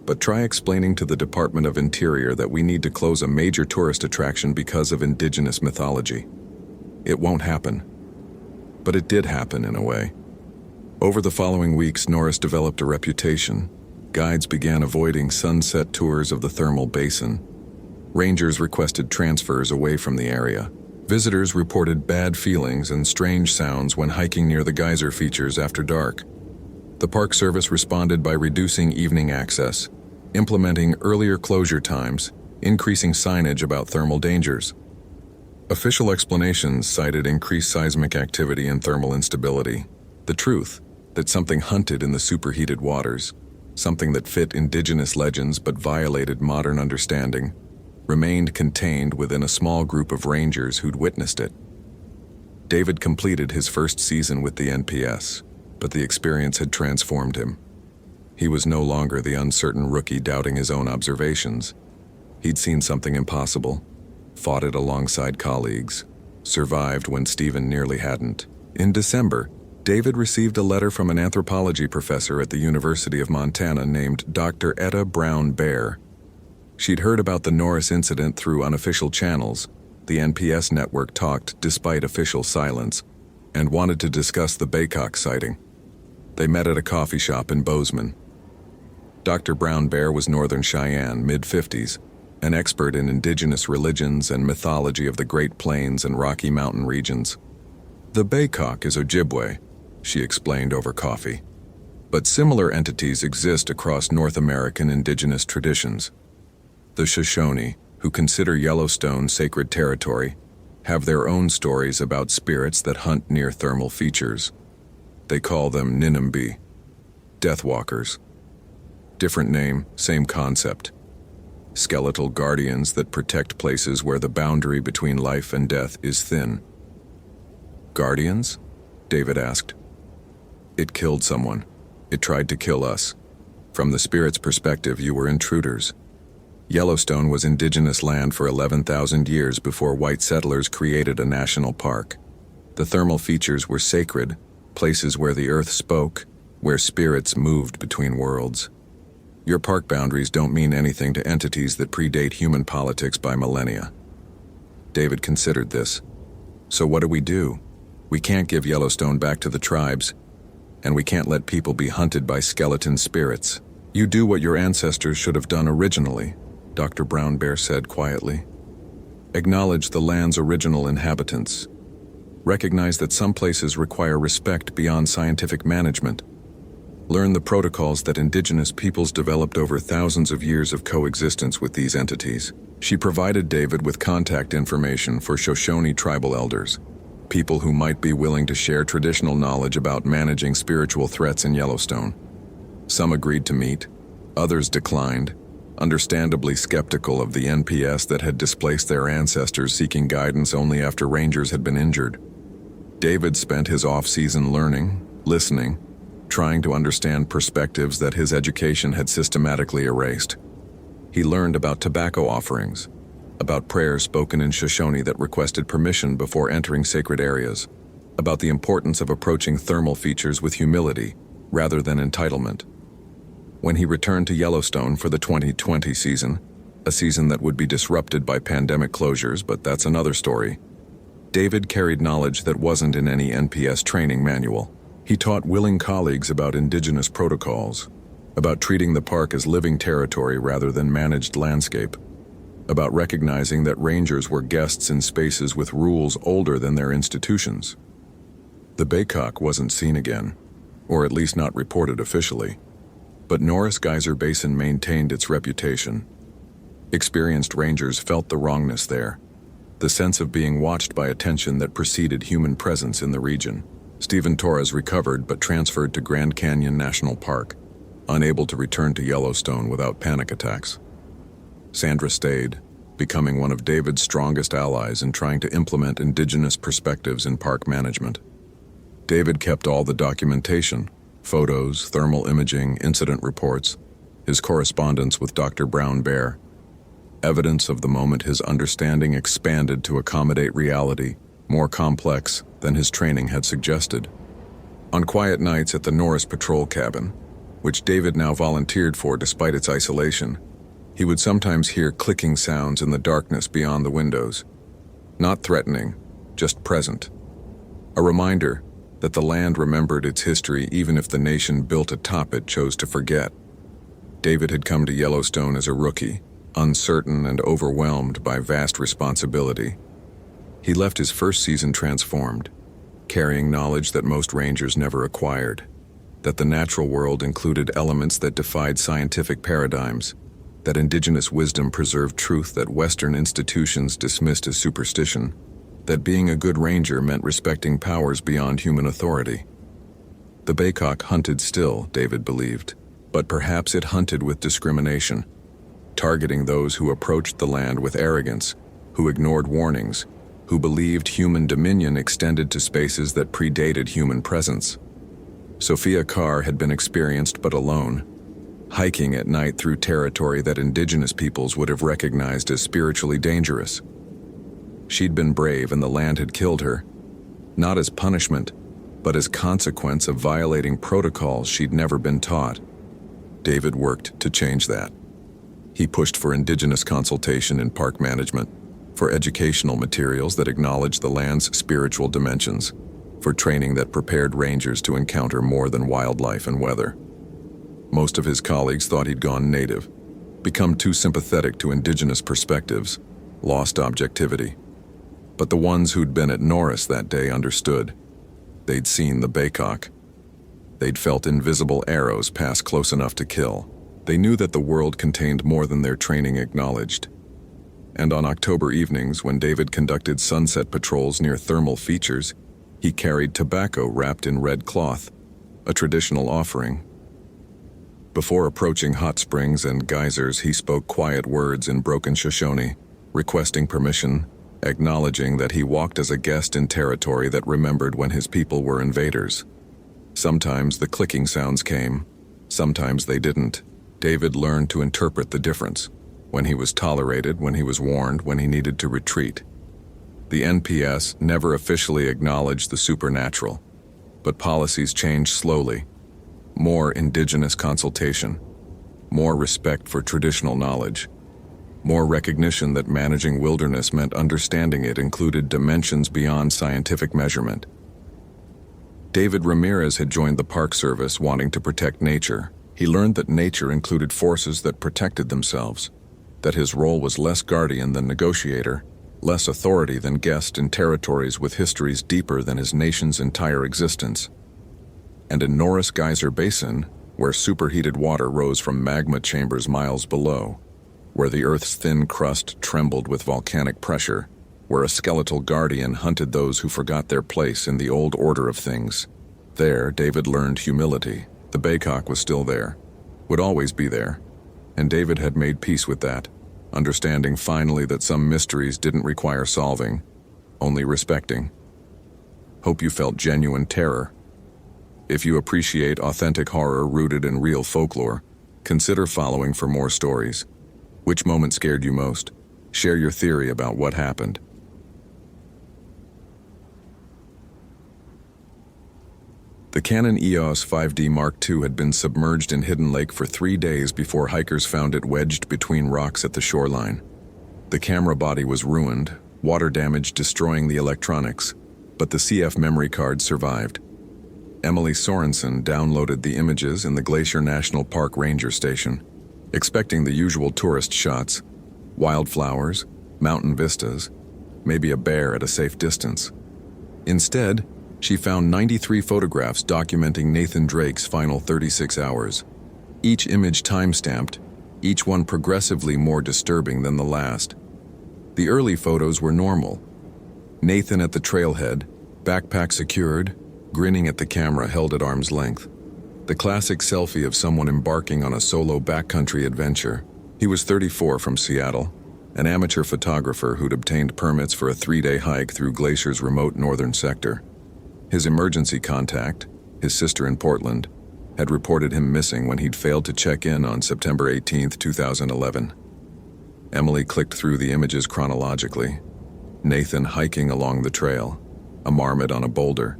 But try explaining to the Department of Interior that we need to close a major tourist attraction because of indigenous mythology. It won't happen." But it did happen in a way. Over the following weeks, Norris developed a reputation. Guides began avoiding sunset tours of the thermal basin. Rangers requested transfers away from the area. Visitors reported bad feelings and strange sounds when hiking near the geyser features after dark. The Park Service responded by reducing evening access, implementing earlier closure times, increasing signage about thermal dangers. Official explanations cited increased seismic activity and thermal instability. The truth, that something hunted in the superheated waters, something that fit indigenous legends but violated modern understanding, remained contained within a small group of rangers who'd witnessed it. David completed his first season with the NPS, but the experience had transformed him. He was no longer the uncertain rookie doubting his own observations. He'd seen something impossible, fought it alongside colleagues, survived when Stephen nearly hadn't. In December, David received a letter from an anthropology professor at the University of Montana named Dr. Etta Brown Bear. She'd heard about the Norris incident through unofficial channels. The NPS network talked despite official silence, and wanted to discuss the Baycock sighting. They met at a coffee shop in Bozeman. Dr. Brown Bear was Northern Cheyenne, mid-50s, an expert in indigenous religions and mythology of the Great Plains and Rocky Mountain regions. "The Baycock is Ojibwe," she explained over coffee. "But similar entities exist across North American indigenous traditions. The Shoshone, who consider Yellowstone sacred territory, have their own stories about spirits that hunt near thermal features. They call them Ninimbi, Deathwalkers. Different name, same concept. Skeletal guardians that protect places where the boundary between life and death is thin." "Guardians?" David asked. "It killed someone. It tried to kill us. From the spirit's perspective, you were intruders. Yellowstone was indigenous land for 11,000 years before white settlers created a national park. The thermal features were sacred, places where the earth spoke, where spirits moved between worlds. Your park boundaries don't mean anything to entities that predate human politics by millennia." David considered this. "So what do? We can't give Yellowstone back to the tribes, and we can't let people be hunted by skeleton spirits. You do what your ancestors should have done originally," Dr. Brown Bear said quietly. "Acknowledge the land's original inhabitants. Recognize that some places require respect beyond scientific management. Learn the protocols that indigenous peoples developed over thousands of years of coexistence with these entities." She provided David with contact information for Shoshone tribal elders, people who might be willing to share traditional knowledge about managing spiritual threats in Yellowstone. Some agreed to meet, others declined, understandably skeptical of the NPS that had displaced their ancestors seeking guidance only after rangers had been injured. David spent his off-season learning, listening, trying to understand perspectives that his education had systematically erased. He learned about tobacco offerings, about prayers spoken in Shoshone that requested permission before entering sacred areas, about the importance of approaching thermal features with humility rather than entitlement. When he returned to Yellowstone for the 2020 season, a season that would be disrupted by pandemic closures, but that's another story, David carried knowledge that wasn't in any NPS training manual. He taught willing colleagues about indigenous protocols, about treating the park as living territory rather than managed landscape, about recognizing that rangers were guests in spaces with rules older than their institutions. The Baycock wasn't seen again, or at least not reported officially, but Norris Geyser Basin maintained its reputation. Experienced rangers felt the wrongness there, the sense of being watched by attention that preceded human presence in the region. Stephen Torres recovered but transferred to Grand Canyon National Park, unable to return to Yellowstone without panic attacks. Sandra stayed, becoming one of David's strongest allies in trying to implement indigenous perspectives in park management. David kept all the documentation, photos, thermal imaging, incident reports, his correspondence with Dr. Brown Bear, evidence of the moment his understanding expanded to accommodate reality more complex than his training had suggested. On quiet nights at the Norris Patrol Cabin, which David now volunteered for despite its isolation, he would sometimes hear clicking sounds in the darkness beyond the windows. Not threatening, just present. A reminder that the land remembered its history even if the nation built atop it chose to forget. David had come to Yellowstone as a rookie, uncertain and overwhelmed by vast responsibility. He left his first season transformed, carrying knowledge that most rangers never acquired, that the natural world included elements that defied scientific paradigms, that indigenous wisdom preserved truth that Western institutions dismissed as superstition, that being a good ranger meant respecting powers beyond human authority. The Baycock hunted still, David believed, but perhaps it hunted with discrimination, targeting those who approached the land with arrogance, who ignored warnings, who believed human dominion extended to spaces that predated human presence. Sophia Carr had been experienced but alone, hiking at night through territory that indigenous peoples would have recognized as spiritually dangerous. She'd been brave and the land had killed her, not as punishment, but as consequence of violating protocols she'd never been taught. David worked to change that. He pushed for indigenous consultation in park management, for educational materials that acknowledged the land's spiritual dimensions, for training that prepared rangers to encounter more than wildlife and weather. Most of his colleagues thought he'd gone native, become too sympathetic to indigenous perspectives, lost objectivity. But the ones who'd been at Norris that day understood. They'd seen the Baycock. They'd felt invisible arrows pass close enough to kill. They knew that the world contained more than their training acknowledged. And on October evenings, when David conducted sunset patrols near thermal features, he carried tobacco wrapped in red cloth, a traditional offering. Before approaching hot springs and geysers, he spoke quiet words in broken Shoshone, requesting permission, acknowledging that he walked as a guest in territory that remembered when his people were invaders. Sometimes the clicking sounds came, sometimes they didn't. David learned to interpret the difference, when he was tolerated, when he was warned, when he needed to retreat. The NPS never officially acknowledged the supernatural, but policies changed slowly. More indigenous consultation, more respect for traditional knowledge, more recognition that managing wilderness meant understanding it included dimensions beyond scientific measurement. David Ramirez had joined the Park Service wanting to protect nature. He learned that nature included forces that protected themselves, that his role was less guardian than negotiator, less authority than guest in territories with histories deeper than his nation's entire existence. And in Norris Geyser Basin, where superheated water rose from magma chambers miles below, where the Earth's thin crust trembled with volcanic pressure, where a skeletal guardian hunted those who forgot their place in the old order of things, there David learned humility. The Baycock was still there, would always be there, and David had made peace with that, understanding finally that some mysteries didn't require solving, only respecting. Hope you felt genuine terror. If you appreciate authentic horror rooted in real folklore, consider following for more stories. Which moment scared you most? Share your theory about what happened. The Canon EOS 5D Mark II had been submerged in Hidden Lake for 3 days before hikers found it wedged between rocks at the shoreline. The camera body was ruined, water damage destroying the electronics, but the CF memory card survived. Emily Sorensen downloaded the images in the Glacier National Park Ranger Station, expecting the usual tourist shots: wildflowers, mountain vistas, maybe a bear at a safe distance. Instead, she found 93 photographs documenting Nathan Drake's final 36 hours. Each image time-stamped, each one progressively more disturbing than the last. The early photos were normal. Nathan at the trailhead, backpack secured, grinning at the camera held at arm's length. The classic selfie of someone embarking on a solo backcountry adventure. He was 34, from Seattle, an amateur photographer who'd obtained permits for a 3-day hike through Glacier's remote northern sector. His emergency contact, his sister in Portland, had reported him missing when he'd failed to check in on September 18, 2011. Emily clicked through the images chronologically. Nathan hiking along the trail, a marmot on a boulder,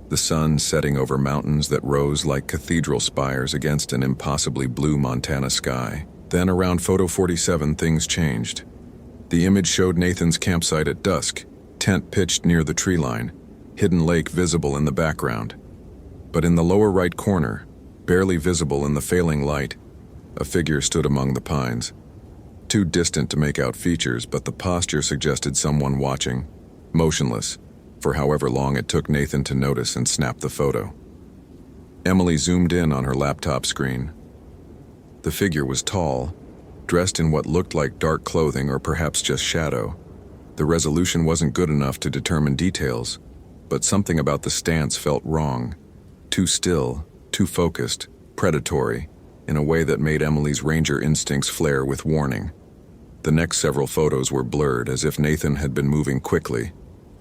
the sun setting over mountains that rose like cathedral spires against an impossibly blue Montana sky. Then around photo 47 things changed. The image showed Nathan's campsite at dusk, tent pitched near the tree line, Hidden Lake visible in the background. But in the lower right corner, barely visible in the failing light, a figure stood among the pines. Too distant to make out features, but the posture suggested someone watching, motionless, for however long it took Nathan to notice and snap the photo. Emily zoomed in on her laptop screen. The figure was tall, dressed in what looked like dark clothing or perhaps just shadow. The resolution wasn't good enough to determine details, but something about the stance felt wrong. Too still, too focused, predatory, in a way that made Emily's ranger instincts flare with warning. The next several photos were blurred, as if Nathan had been moving quickly,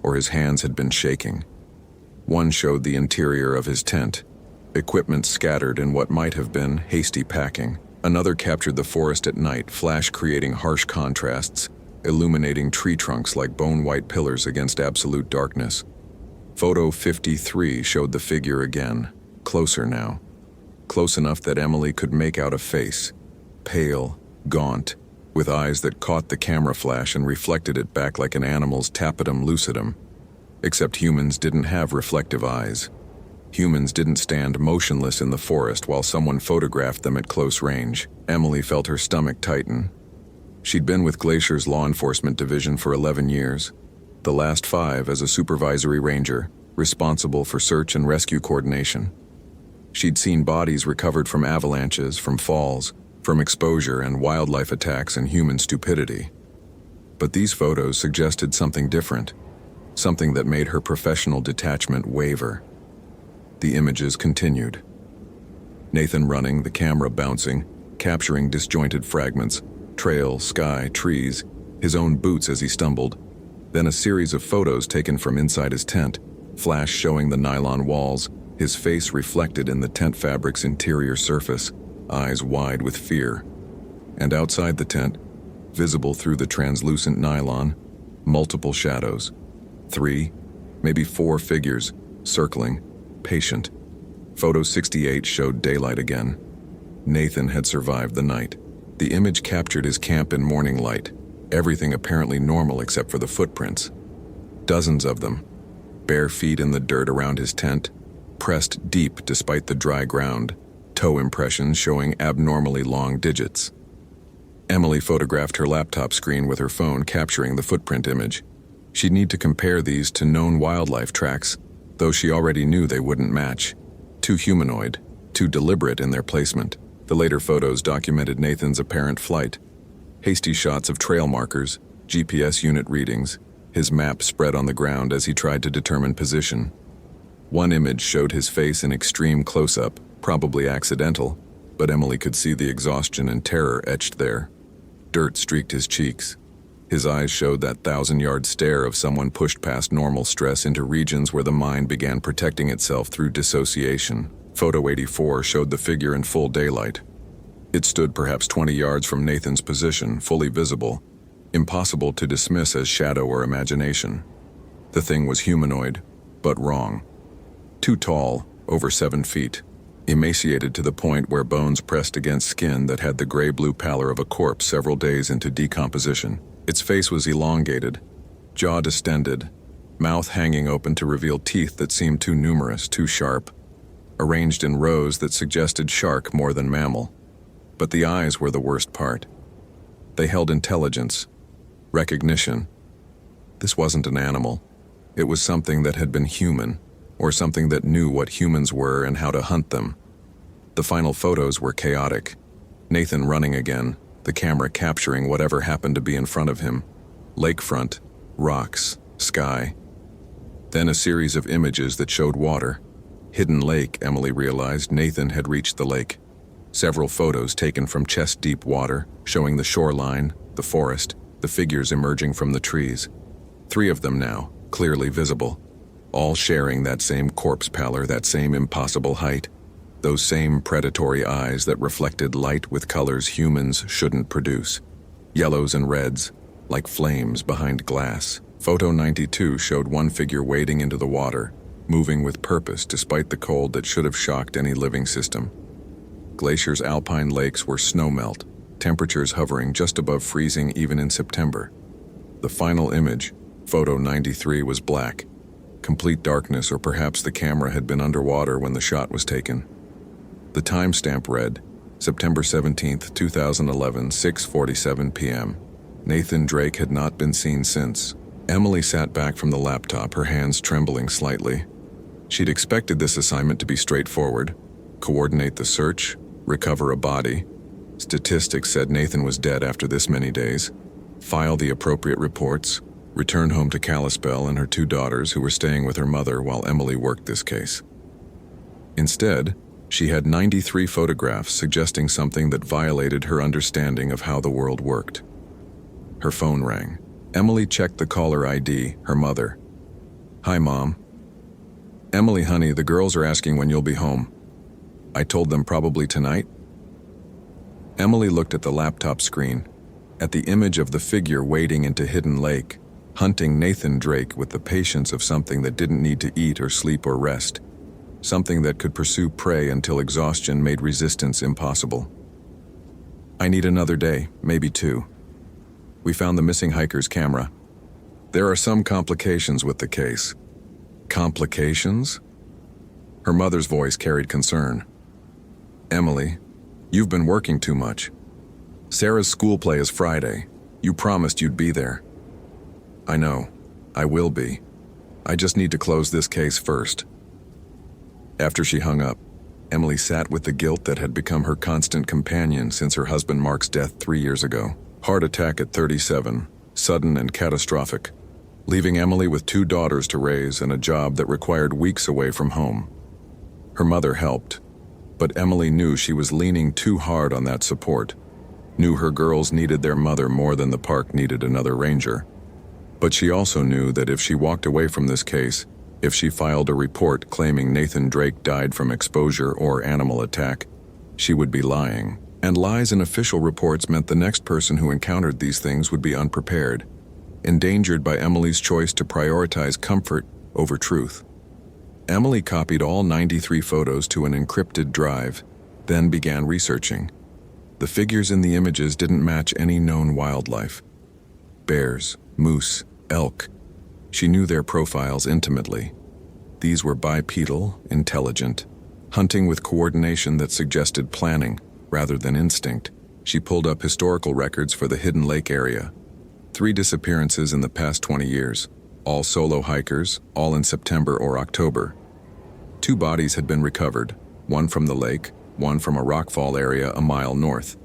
or his hands had been shaking. One showed the interior of his tent, equipment scattered in what might have been hasty packing. Another captured the forest at night, flash creating harsh contrasts, illuminating tree trunks like bone-white pillars against absolute darkness. Photo 53 showed the figure again, closer now. Close enough that Emily could make out a face, pale, gaunt, with eyes that caught the camera flash and reflected it back like an animal's tapetum lucidum. Except humans didn't have reflective eyes. Humans didn't stand motionless in the forest while someone photographed them at close range. Emily felt her stomach tighten. She'd been with Glacier's law enforcement division for 11 years. The last 5 as a supervisory ranger, responsible for search and rescue coordination. She'd seen bodies recovered from avalanches, from falls, from exposure and wildlife attacks and human stupidity. But these photos suggested something different, something that made her professional detachment waver. The images continued. Nathan running, the camera bouncing, capturing disjointed fragments, trail, sky, trees, his own boots as he stumbled. Then a series of photos taken from inside his tent, flash showing the nylon walls, his face reflected in the tent fabric's interior surface, eyes wide with fear. And outside the tent, visible through the translucent nylon, multiple shadows. 3, maybe 4 figures, circling, patient. Photo 68 showed daylight again. Nathan had survived the night. The image captured his camp in morning light, everything apparently normal except for the footprints. Dozens of them, bare feet in the dirt around his tent, pressed deep despite the dry ground, toe impressions showing abnormally long digits. Emily photographed her laptop screen with her phone, capturing the footprint image. She'd need to compare these to known wildlife tracks, though she already knew they wouldn't match. Too humanoid, too deliberate in their placement. The later photos documented Nathan's apparent flight. Hasty shots of trail markers, GPS unit readings, his map spread on the ground as he tried to determine position. One image showed his face in extreme close-up, probably accidental, but Emily could see the exhaustion and terror etched there. Dirt streaked his cheeks. His eyes showed that 1,000-yard stare of someone pushed past normal stress into regions where the mind began protecting itself through dissociation. Photo 84 showed the figure in full daylight. It stood perhaps 20 yards from Nathan's position, fully visible, impossible to dismiss as shadow or imagination. The thing was humanoid, but wrong. Too tall, over 7 feet, emaciated to the point where bones pressed against skin that had the gray-blue pallor of a corpse several days into decomposition. Its face was elongated, jaw distended, mouth hanging open to reveal teeth that seemed too numerous, too sharp, arranged in rows that suggested shark more than mammal. But the eyes were the worst part. They held intelligence, recognition. This wasn't an animal. It was something that had been human, or something that knew what humans were and how to hunt them. The final photos were chaotic. Nathan running again, the camera capturing whatever happened to be in front of him. Lakefront, rocks, sky. Then a series of images that showed water. Hidden lake, Emily realized. Nathan had reached the lake. Several photos taken from chest-deep water, showing the shoreline, the forest, the figures emerging from the trees. 3 of them now, clearly visible, all sharing that same corpse pallor, that same impossible height, those same predatory eyes that reflected light with colors humans shouldn't produce. Yellows and reds, like flames behind glass. Photo 92 showed one figure wading into the water, moving with purpose despite the cold that should have shocked any living system. Glaciers' alpine lakes were snowmelt, temperatures hovering just above freezing even in September. The final image, photo 93, was black, complete darkness, or perhaps the camera had been underwater when the shot was taken. The timestamp read, September 17, 2011, 6:47 p.m. Nathan Drake had not been seen since. Emily sat back from the laptop, her hands trembling slightly. She'd expected this assignment to be straightforward. Coordinate the search, recover a body. Statistics said Nathan was dead after this many days. File the appropriate reports. Return home to Kalispell and her 2 daughters who were staying with her mother while Emily worked this case. Instead, she had 93 photographs suggesting something that violated her understanding of how the world worked. Her phone rang. Emily checked the caller ID, her mother. "Hi, Mom." "Emily, honey, the girls are asking when you'll be home." "I told them probably tonight." Emily looked at the laptop screen, at the image of the figure wading into Hidden Lake, hunting Nathan Drake with the patience of something that didn't need to eat or sleep or rest, something that could pursue prey until exhaustion made resistance impossible. "I need another day, maybe 2. We found the missing hiker's camera. There are some complications with the case." "Complications?" Her mother's voice carried concern. "Emily, you've been working too much. Sarah's school play is Friday. You promised you'd be there." "I know. I will be. I just need to close this case first." After she hung up, Emily sat with the guilt that had become her constant companion since her husband Mark's death 3 years ago. Heart attack at 37, sudden and catastrophic, leaving Emily with 2 daughters to raise and a job that required weeks away from home. Her mother helped, but Emily knew she was leaning too hard on that support, knew her girls needed their mother more than the park needed another ranger. But she also knew that if she walked away from this case, if she filed a report claiming Nathan Drake died from exposure or animal attack, she would be lying. And lies in official reports meant the next person who encountered these things would be unprepared, endangered by Emily's choice to prioritize comfort over truth. Emily copied all 93 photos to an encrypted drive, then began researching. The figures in the images didn't match any known wildlife. Bears, moose, elk. She knew their profiles intimately. These were bipedal, intelligent, hunting with coordination that suggested planning rather than instinct. She pulled up historical records for the Hidden Lake area. 3 disappearances in the past 20 years, all solo hikers, all in September or October. 2 bodies had been recovered, one from the lake, one from a rockfall area a mile north.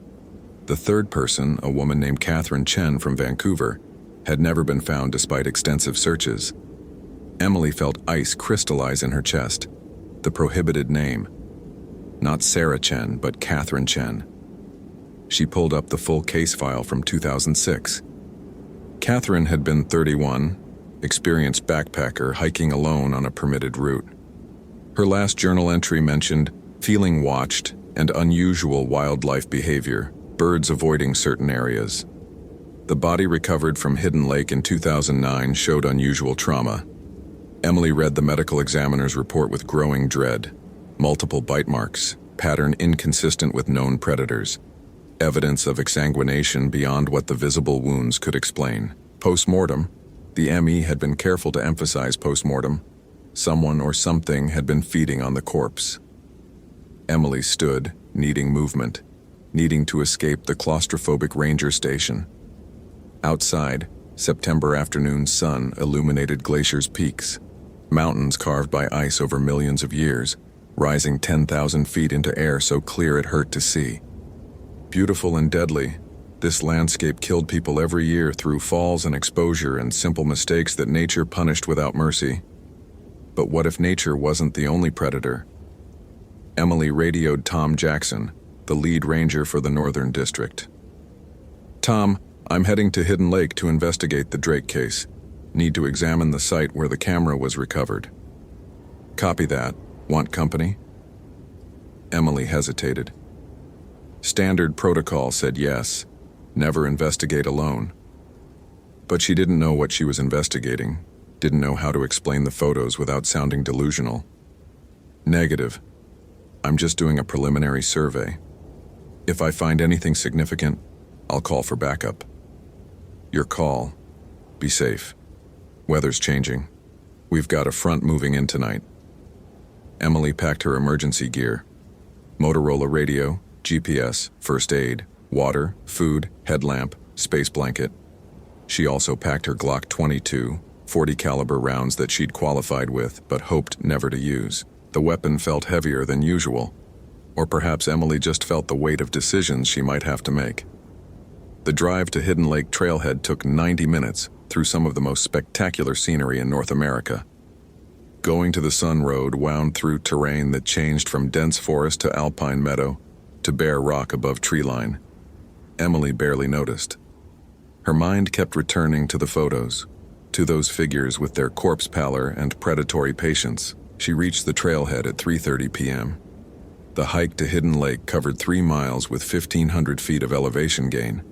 The 3rd person, a woman named Catherine Chen from Vancouver, had never been found despite extensive searches. Emily felt ice crystallize in her chest. The prohibited name. Not Sarah Chen, but Catherine Chen. She pulled up the full case file from 2006. Catherine had been 31, experienced backpacker hiking alone on a permitted route. Her last journal entry mentioned feeling watched and unusual wildlife behavior, birds avoiding certain areas. The body recovered from Hidden Lake in 2009 showed unusual trauma. Emily read the medical examiner's report with growing dread. Multiple bite marks, pattern inconsistent with known predators. Evidence of exsanguination beyond what the visible wounds could explain. Post-mortem, the ME had been careful to emphasize post-mortem. Someone or something had been feeding on the corpse. Emily stood, needing movement, needing to escape the claustrophobic ranger station. Outside, September afternoon sun illuminated Glacier's peaks, mountains carved by ice over millions of years, rising 10,000 feet into air so clear it hurt to see. Beautiful and deadly, this landscape killed people every year through falls and exposure and simple mistakes that nature punished without mercy. But what if nature wasn't the only predator? Emily radioed Tom Jackson, the lead ranger for the Northern District. "Tom, I'm heading to Hidden Lake to investigate the Drake case. Need to examine the site where the camera was recovered." "Copy that. Want company?" Emily hesitated. Standard protocol said yes. Never investigate alone. But she didn't know what she was investigating, didn't know how to explain the photos without sounding delusional. "Negative. I'm just doing a preliminary survey. If I find anything significant, I'll call for backup." "Your call. Be safe. Weather's changing. We've got a front moving in tonight." Emily packed her emergency gear. Motorola radio, GPS, first aid, water, food, headlamp, space blanket. She also packed her Glock 22, .40 caliber rounds that she'd qualified with but hoped never to use. The weapon felt heavier than usual. Or perhaps Emily just felt the weight of decisions she might have to make. The drive to Hidden Lake Trailhead took 90 minutes through some of the most spectacular scenery in North America. Going to the Sun Road wound through terrain that changed from dense forest to alpine meadow to bare rock above treeline. Emily barely noticed. Her mind kept returning to the photos, to those figures with their corpse pallor and predatory patience. She reached the trailhead at 3:30 p.m. The hike to Hidden Lake covered 3 miles with 1,500 feet of elevation gain.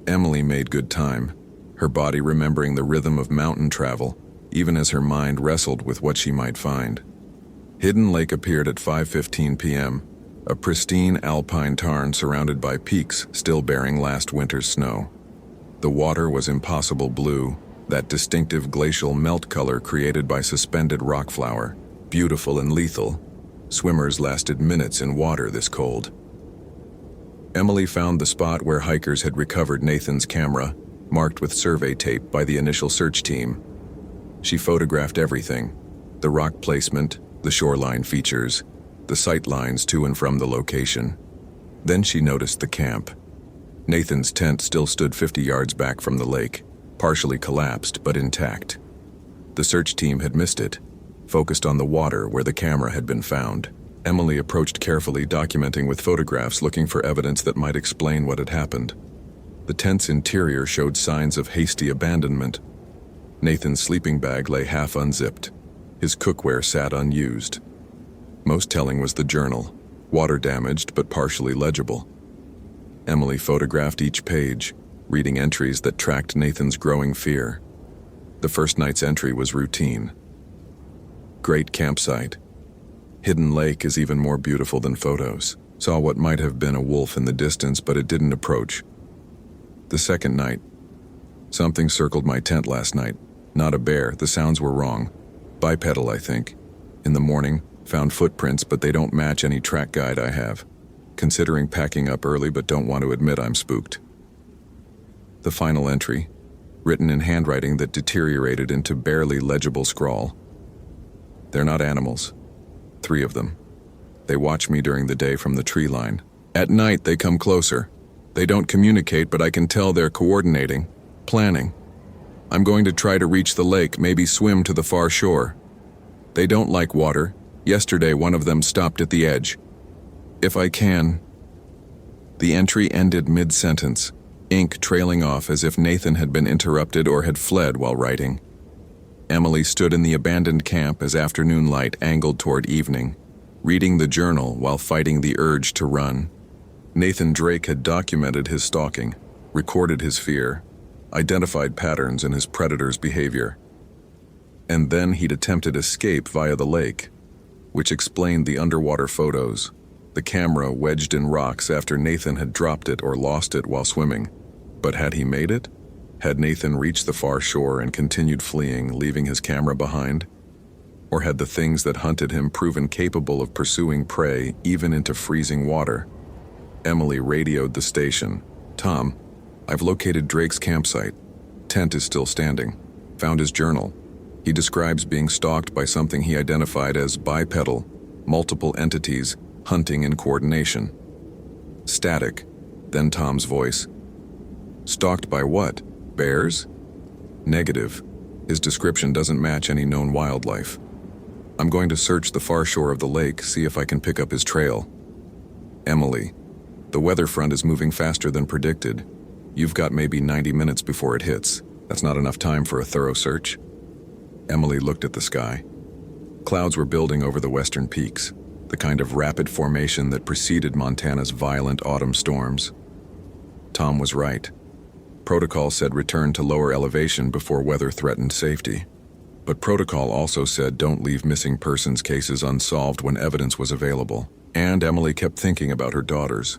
Emily made good time, her body remembering the rhythm of mountain travel, even as her mind wrestled with what she might find. Hidden Lake appeared at 5:15 p.m., a pristine alpine tarn surrounded by peaks still bearing last winter's snow. The water was impossible blue, that distinctive glacial melt color created by suspended rock flour, beautiful and lethal. Swimmers lasted minutes in water this cold. Emily found the spot where hikers had recovered Nathan's camera, marked with survey tape by the initial search team. She photographed everything: the rock placement, the shoreline features, the sight lines to and from the location. Then she noticed the camp. Nathan's tent still stood 50 yards back from the lake, partially collapsed but intact. The search team had missed it, focused on the water where the camera had been found. Emily approached carefully, documenting with photographs, looking for evidence that might explain what had happened. The tent's interior showed signs of hasty abandonment. Nathan's sleeping bag lay half unzipped. His cookware sat unused. Most telling was the journal, water damaged but partially legible. Emily photographed each page, reading entries that tracked Nathan's growing fear. The first night's entry was routine. Great campsite. Hidden Lake is even more beautiful than photos. Saw what might have been a wolf in the distance, but it didn't approach. The second night. Something circled my tent last night. Not a bear, the sounds were wrong. Bipedal, I think. In the morning, found footprints, but they don't match any track guide I have. Considering packing up early, but don't want to admit I'm spooked. The final entry, written in handwriting that deteriorated into barely legible scrawl. They're not animals. 3 of them. They watch me during the day from the tree line. At night, they come closer. They don't communicate, but I can tell they're coordinating, planning. I'm going to try to reach the lake, maybe swim to the far shore. They don't like water. Yesterday, one of them stopped at the edge. If I can. The entry ended mid-sentence, ink trailing off as if Nathan had been interrupted or had fled while writing. Emily stood in the abandoned camp as afternoon light angled toward evening, reading the journal while fighting the urge to run. Nathan Drake had documented his stalking, recorded his fear, identified patterns in his predator's behavior. And then he'd attempted escape via the lake. which explained the underwater photos. The camera wedged in rocks after Nathan had dropped it or lost it while swimming. But had he made it? Had Nathan reached the far shore and continued fleeing, leaving his camera behind? Or had the things that hunted him proven capable of pursuing prey even into freezing water? Emily radioed the station. "Tom, I've located Drake's campsite. Tent is still standing. Found his journal. He describes being stalked by something he identified as bipedal, multiple entities, hunting in coordination." Static, then Tom's voice. "Stalked by what? Bears?" "Negative. His description doesn't match any known wildlife. I'm going to search the far shore of the lake, see if I can pick up his trail." "Emily, the weather front is moving faster than predicted. You've got maybe 90 minutes before it hits. That's not enough time for a thorough search." Emily looked at the sky. Clouds were building over the western peaks, the kind of rapid formation that preceded Montana's violent autumn storms. Tom was right. Protocol said return to lower elevation before weather threatened safety. But protocol also said don't leave missing persons cases unsolved when evidence was available. And Emily kept thinking about her daughters,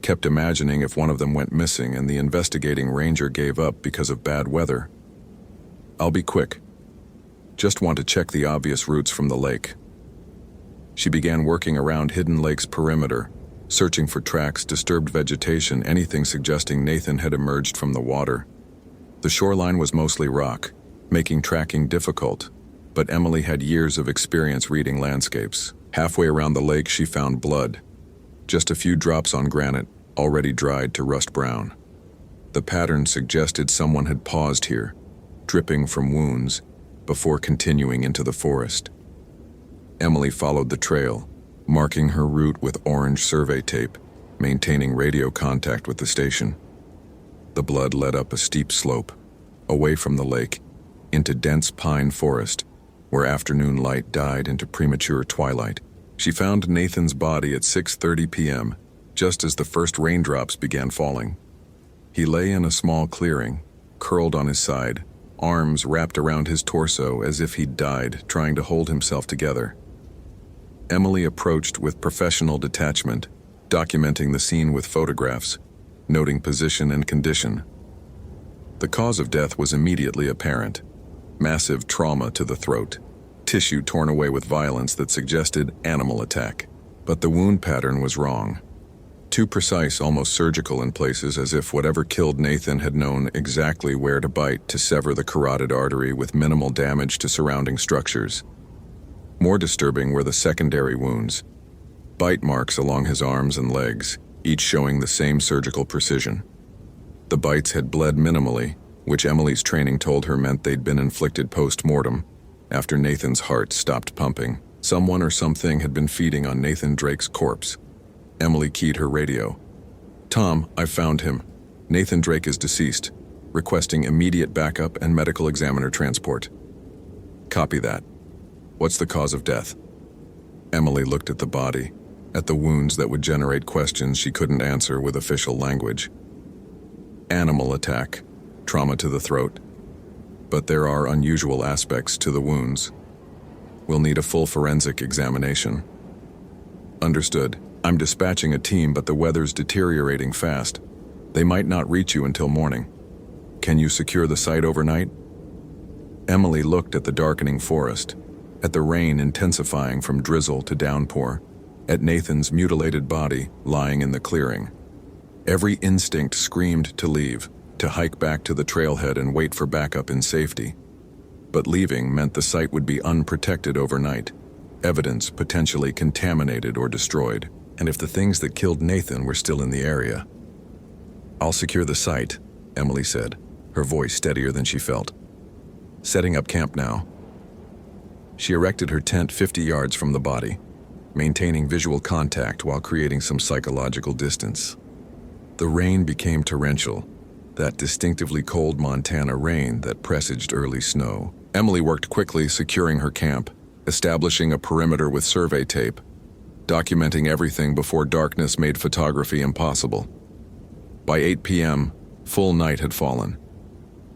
kept imagining if one of them went missing and the investigating ranger gave up because of bad weather. "I'll be quick. Just want to check the obvious routes from the lake." She began working around Hidden Lake's perimeter, searching for tracks, disturbed vegetation, anything suggesting Nathan had emerged from the water. The shoreline was mostly rock, making tracking difficult, but Emily had years of experience reading landscapes. Halfway around the lake, she found blood. Just a few drops on granite, already dried to rust brown. The pattern suggested someone had paused here, dripping from wounds, before continuing into the forest. Emily followed the trail, marking her route with orange survey tape, maintaining radio contact with the station. The blood led up a steep slope, away from the lake, into dense pine forest, where afternoon light died into premature twilight. She found Nathan's body at 6:30 p.m., just as the first raindrops began falling. He lay in a small clearing, curled on his side, arms wrapped around his torso as if he'd died, trying to hold himself together. Emily approached with professional detachment, documenting the scene with photographs, noting position and condition. The cause of death was immediately apparent: massive trauma to the throat, tissue torn away with violence that suggested animal attack. But the wound pattern was wrong. Too precise, almost surgical in places, as if whatever killed Nathan had known exactly where to bite to sever the carotid artery with minimal damage to surrounding structures. More disturbing were the secondary wounds, bite marks along his arms and legs, each showing the same surgical precision. The bites had bled minimally, which Emily's training told her meant they'd been inflicted post-mortem, after Nathan's heart stopped pumping. Someone or something had been feeding on Nathan Drake's corpse. Emily keyed her radio. "Tom, I've found him. Nathan Drake is deceased, requesting immediate backup and medical examiner transport." "Copy that. What's the cause of death?" Emily looked at the body, at the wounds that would generate questions she couldn't answer with official language. "Animal attack, trauma to the throat. But there are unusual aspects to the wounds. We'll need a full forensic examination." "Understood. I'm dispatching a team, but the weather's deteriorating fast. They might not reach you until morning. Can you secure the site overnight?" Emily looked at the darkening forest, at the rain intensifying from drizzle to downpour, at Nathan's mutilated body lying in the clearing. Every instinct screamed to leave, to hike back to the trailhead and wait for backup in safety. But leaving meant the site would be unprotected overnight, evidence potentially contaminated or destroyed, and if the things that killed Nathan were still in the area. "I'll secure the site," Emily said, her voice steadier than she felt. "Setting up camp now." She erected her tent 50 yards from the body, maintaining visual contact while creating some psychological distance. The rain became torrential, that distinctively cold Montana rain that presaged early snow. Emily worked quickly, securing her camp, establishing a perimeter with survey tape, documenting everything before darkness made photography impossible. By 8 p.m., full night had fallen.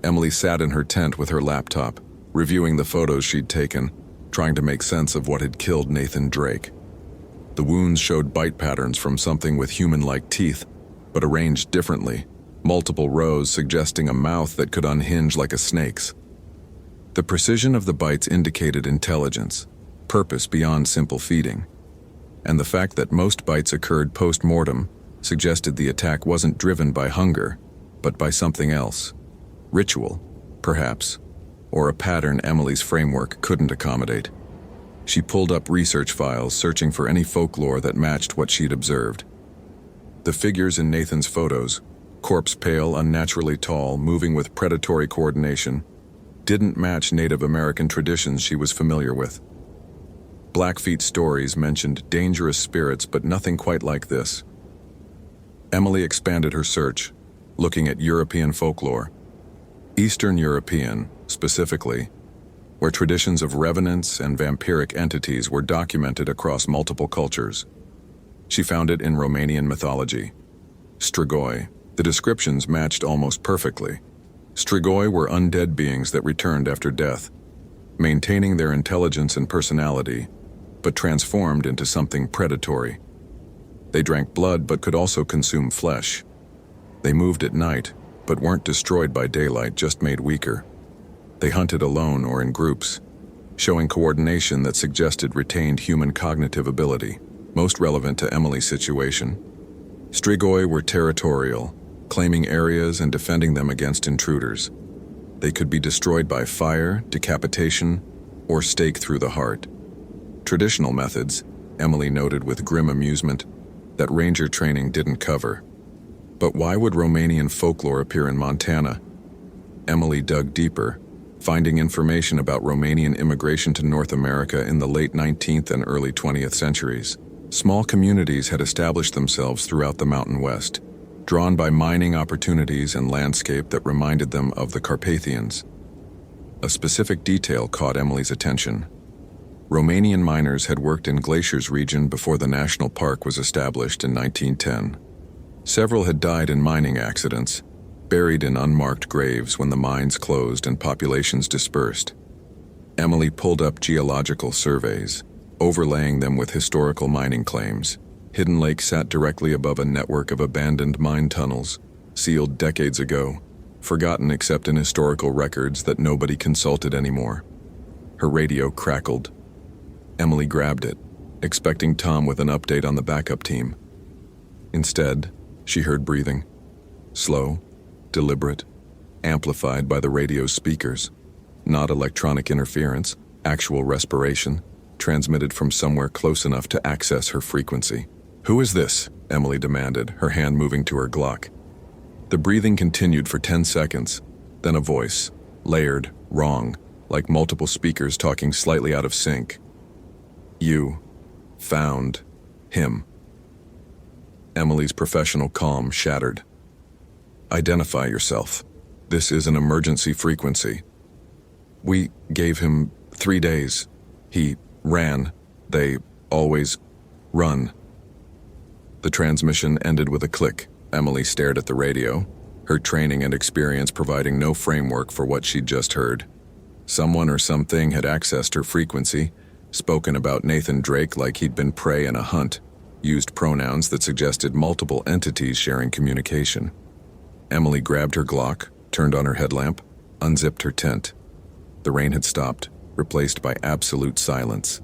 Emily sat in her tent with her laptop, reviewing the photos she'd taken, trying to make sense of what had killed Nathan Drake. The wounds showed bite patterns from something with human-like teeth, but arranged differently, multiple rows suggesting a mouth that could unhinge like a snake's. The precision of the bites indicated intelligence, purpose beyond simple feeding. And the fact that most bites occurred post-mortem suggested the attack wasn't driven by hunger, but by something else. Ritual, perhaps, or a pattern Emily's framework couldn't accommodate. She pulled up research files, searching for any folklore that matched what she'd observed. The figures in Nathan's photos, corpse pale, unnaturally tall, moving with predatory coordination, didn't match Native American traditions she was familiar with. Blackfeet stories mentioned dangerous spirits, but nothing quite like this. Emily expanded her search, looking at European folklore. Eastern European, specifically, where traditions of revenants and vampiric entities were documented across multiple cultures. She found it in Romanian mythology. Strigoi. The descriptions matched almost perfectly. Strigoi were undead beings that returned after death, maintaining their intelligence and personality, but transformed into something predatory. They drank blood but could also consume flesh. They moved at night, but weren't destroyed by daylight, just made weaker. They hunted alone or in groups, showing coordination that suggested retained human cognitive ability, most relevant to Emily's situation. Strigoi were territorial, claiming areas and defending them against intruders. They could be destroyed by fire, decapitation, or stake through the heart. Traditional methods, Emily noted with grim amusement, that ranger training didn't cover. But why would Romanian folklore appear in Montana? Emily dug deeper, finding information about Romanian immigration to North America in the late 19th and early 20th centuries. Small communities had established themselves throughout the Mountain West, drawn by mining opportunities and landscape that reminded them of the Carpathians. A specific detail caught Emily's attention. Romanian miners had worked in Glaciers region before the national park was established in 1910. Several had died in mining accidents, buried in unmarked graves when the mines closed and populations dispersed. Emily pulled up geological surveys, overlaying them with historical mining claims. Hidden Lake sat directly above a network of abandoned mine tunnels, sealed decades ago, forgotten except in historical records that nobody consulted anymore. Her radio crackled. Emily grabbed it, expecting Tom with an update on the backup team. Instead, she heard breathing. Slow, deliberate, amplified by the radio's speakers. Not electronic interference, actual respiration, transmitted from somewhere close enough to access her frequency. "Who is this?" Emily demanded, her hand moving to her Glock. The breathing continued for 10 seconds, then a voice, layered, wrong, like multiple speakers talking slightly out of sync. "You found him." Emily's professional calm shattered. "Identify yourself. This is an emergency frequency. We gave him 3 days. He ran. They always run." The transmission ended with a click. Emily stared at the radio, her training and experience providing no framework for what she'd just heard. Someone or something had accessed her frequency, spoken about Nathan Drake like he'd been prey in a hunt, used pronouns that suggested multiple entities sharing communication. Emily grabbed her Glock, turned on her headlamp, unzipped her tent. The rain had stopped, replaced by absolute silence.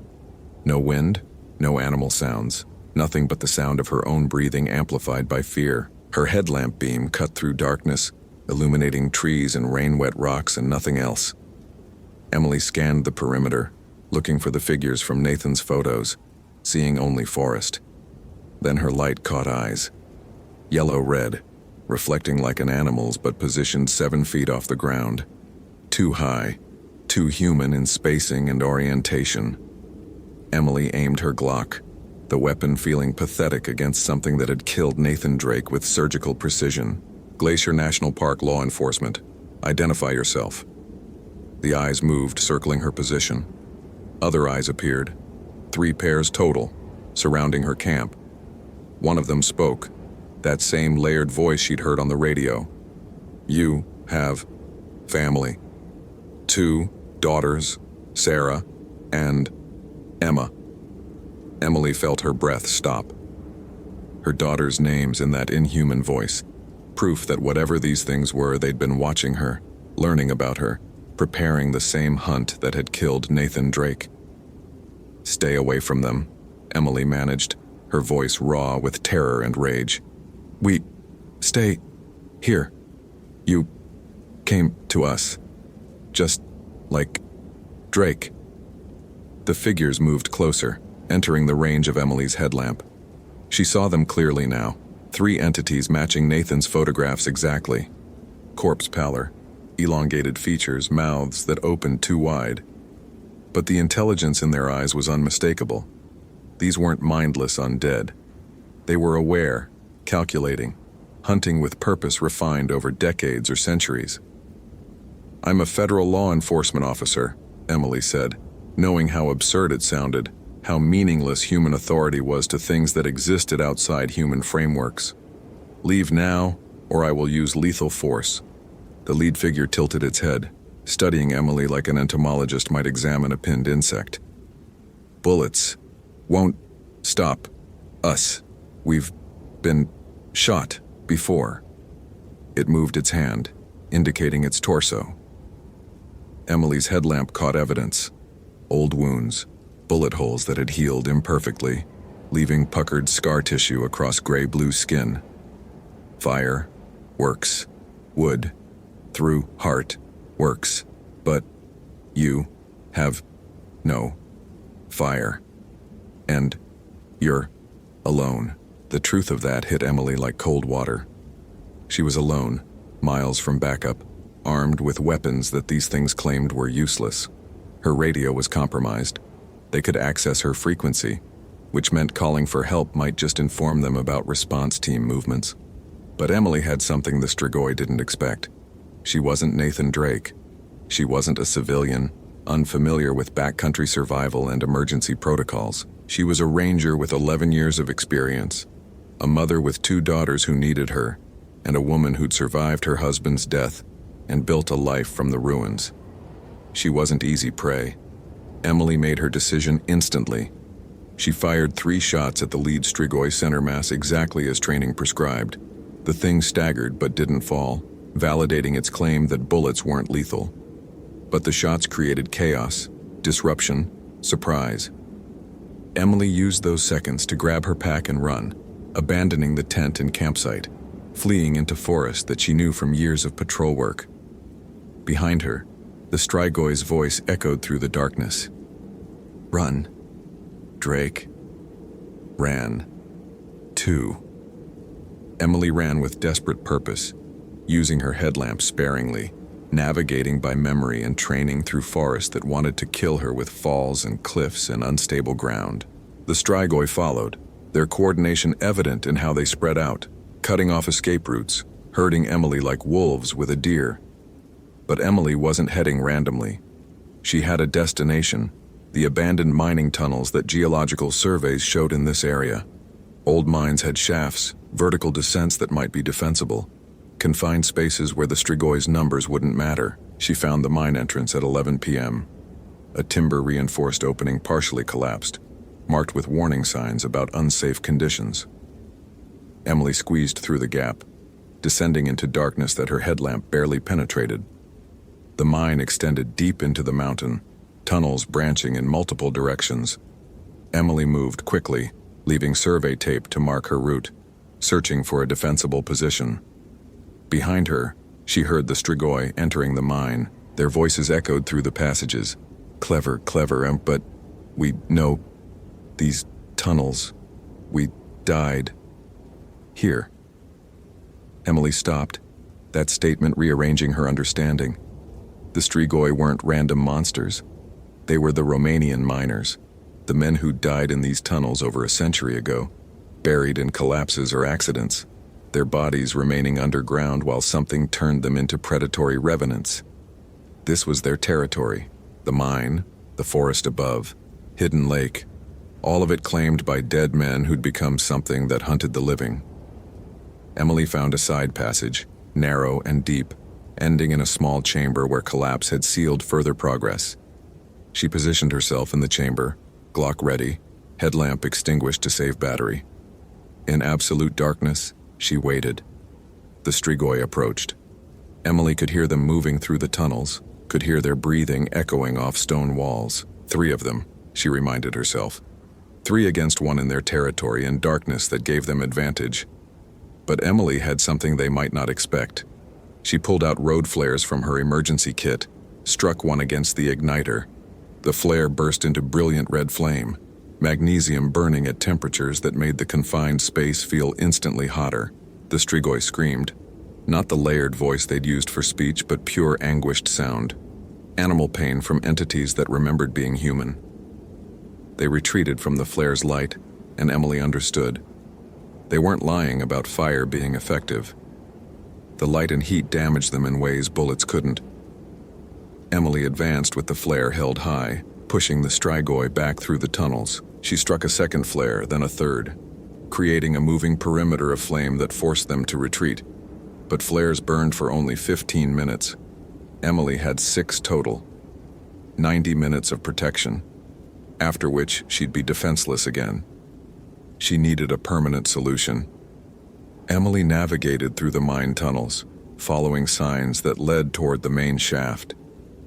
No wind, no animal sounds, nothing but the sound of her own breathing amplified by fear. Her headlamp beam cut through darkness, illuminating trees and rain-wet rocks and nothing else. Emily scanned the perimeter, looking for the figures from Nathan's photos, seeing only forest. Then her light caught eyes. Yellow-red, reflecting like an animal's but positioned 7 feet off the ground. Too high, too human in spacing and orientation. Emily aimed her Glock, the weapon feeling pathetic against something that had killed Nathan Drake with surgical precision. "Glacier National Park law enforcement. Identify yourself." The eyes moved, circling her position. Other eyes appeared, 3 pairs total, surrounding her camp. One of them spoke, that same layered voice she'd heard on the radio. "You have family. 2 daughters, Sarah And Emma. Emily felt her breath stop. Her daughter's names in that inhuman voice. Proof that whatever these things were, they'd been watching her, learning about her, preparing the same hunt that had killed Nathan Drake. Stay away from them, Emily managed, her voice raw with terror and rage. Stay here. You came to us. Just like Drake. The figures moved closer, entering the range of Emily's headlamp. She saw them clearly now, 3 entities matching Nathan's photographs exactly. Corpse pallor, elongated features, mouths that opened too wide. But the intelligence in their eyes was unmistakable. These weren't mindless undead. They were aware, calculating, hunting with purpose refined over decades or centuries. "I'm a federal law enforcement officer," Emily said, knowing how absurd it sounded, how meaningless human authority was to things that existed outside human frameworks. "Leave now, or I will use lethal force." The lead figure tilted its head, studying Emily like an entomologist might examine a pinned insect. "Bullets won't stop us. We've been shot before." It moved its hand, indicating its torso. Emily's headlamp caught evidence. Old wounds, bullet holes that had healed imperfectly, leaving puckered scar tissue across gray-blue skin. Fire works. Wood through heart works. But you have no fire. And you're alone. The truth of that hit Emily like cold water. She was alone, miles from backup, armed with weapons that these things claimed were useless. Her radio was compromised. They could access her frequency, which meant calling for help might just inform them about response team movements. But Emily had something the Strigoi didn't expect. She wasn't Nathan Drake. She wasn't a civilian, unfamiliar with backcountry survival and emergency protocols. She was a ranger with 11 years of experience, a mother with 2 daughters who needed her, and a woman who'd survived her husband's death and built a life from the ruins. She wasn't easy prey. Emily made her decision instantly. She fired 3 shots at the lead Strigoi center mass exactly as training prescribed. The thing staggered but didn't fall, validating its claim that bullets weren't lethal. But the shots created chaos, disruption, surprise. Emily used those seconds to grab her pack and run, abandoning the tent and campsite, fleeing into forest that she knew from years of patrol work. Behind her, the Strigoi's voice echoed through the darkness. "Run." Drake ran, too. Emily ran with desperate purpose, using her headlamp sparingly, navigating by memory and training through forest that wanted to kill her with falls and cliffs and unstable ground. The Strigoi followed, their coordination evident in how they spread out, cutting off escape routes, herding Emily like wolves with a deer. But Emily wasn't heading randomly. She had a destination, the abandoned mining tunnels that geological surveys showed in this area. Old mines had shafts, vertical descents that might be defensible, confined spaces where the Strigoi's numbers wouldn't matter. She found the mine entrance at 11 p.m. A timber-reinforced opening partially collapsed, marked with warning signs about unsafe conditions. Emily squeezed through the gap, descending into darkness that her headlamp barely penetrated. The mine extended deep into the mountain, tunnels branching in multiple directions. Emily moved quickly, leaving survey tape to mark her route, searching for a defensible position. Behind her, she heard the Strigoi entering the mine. Their voices echoed through the passages. Clever, but we know these tunnels. We died here." Emily stopped, that statement rearranging her understanding. The Strigoi weren't random monsters. They were the Romanian miners, the men who died in these tunnels over a century ago, buried in collapses or accidents, their bodies remaining underground while something turned them into predatory revenants. This was their territory, the mine, the forest above, hidden lake, all of it claimed by dead men who'd become something that hunted the living. Emily found a side passage, narrow and deep, ending in a small chamber where collapse had sealed further progress. She positioned herself in the chamber, Glock ready, headlamp extinguished to save battery. In absolute darkness, she waited. The Strigoi approached. Emily could hear them moving through the tunnels, could hear their breathing echoing off stone walls. 3 of them, she reminded herself. 3 against 1 in their territory and darkness that gave them advantage. But Emily had something they might not expect. She pulled out road flares from her emergency kit, struck one against the igniter. The flare burst into brilliant red flame, magnesium burning at temperatures that made the confined space feel instantly hotter. The Strigoi screamed. Not the layered voice they'd used for speech, but pure anguished sound. Animal pain from entities that remembered being human. They retreated from the flare's light, and Emily understood. They weren't lying about fire being effective. The light and heat damaged them in ways bullets couldn't. Emily advanced with the flare held high, pushing the Strigoi back through the tunnels. She struck a second flare, then a third, creating a moving perimeter of flame that forced them to retreat. But flares burned for only 15 minutes. Emily had 6 total. 90 minutes of protection, after which she'd be defenseless again. She needed a permanent solution. Emily navigated through the mine tunnels, following signs that led toward the main shaft,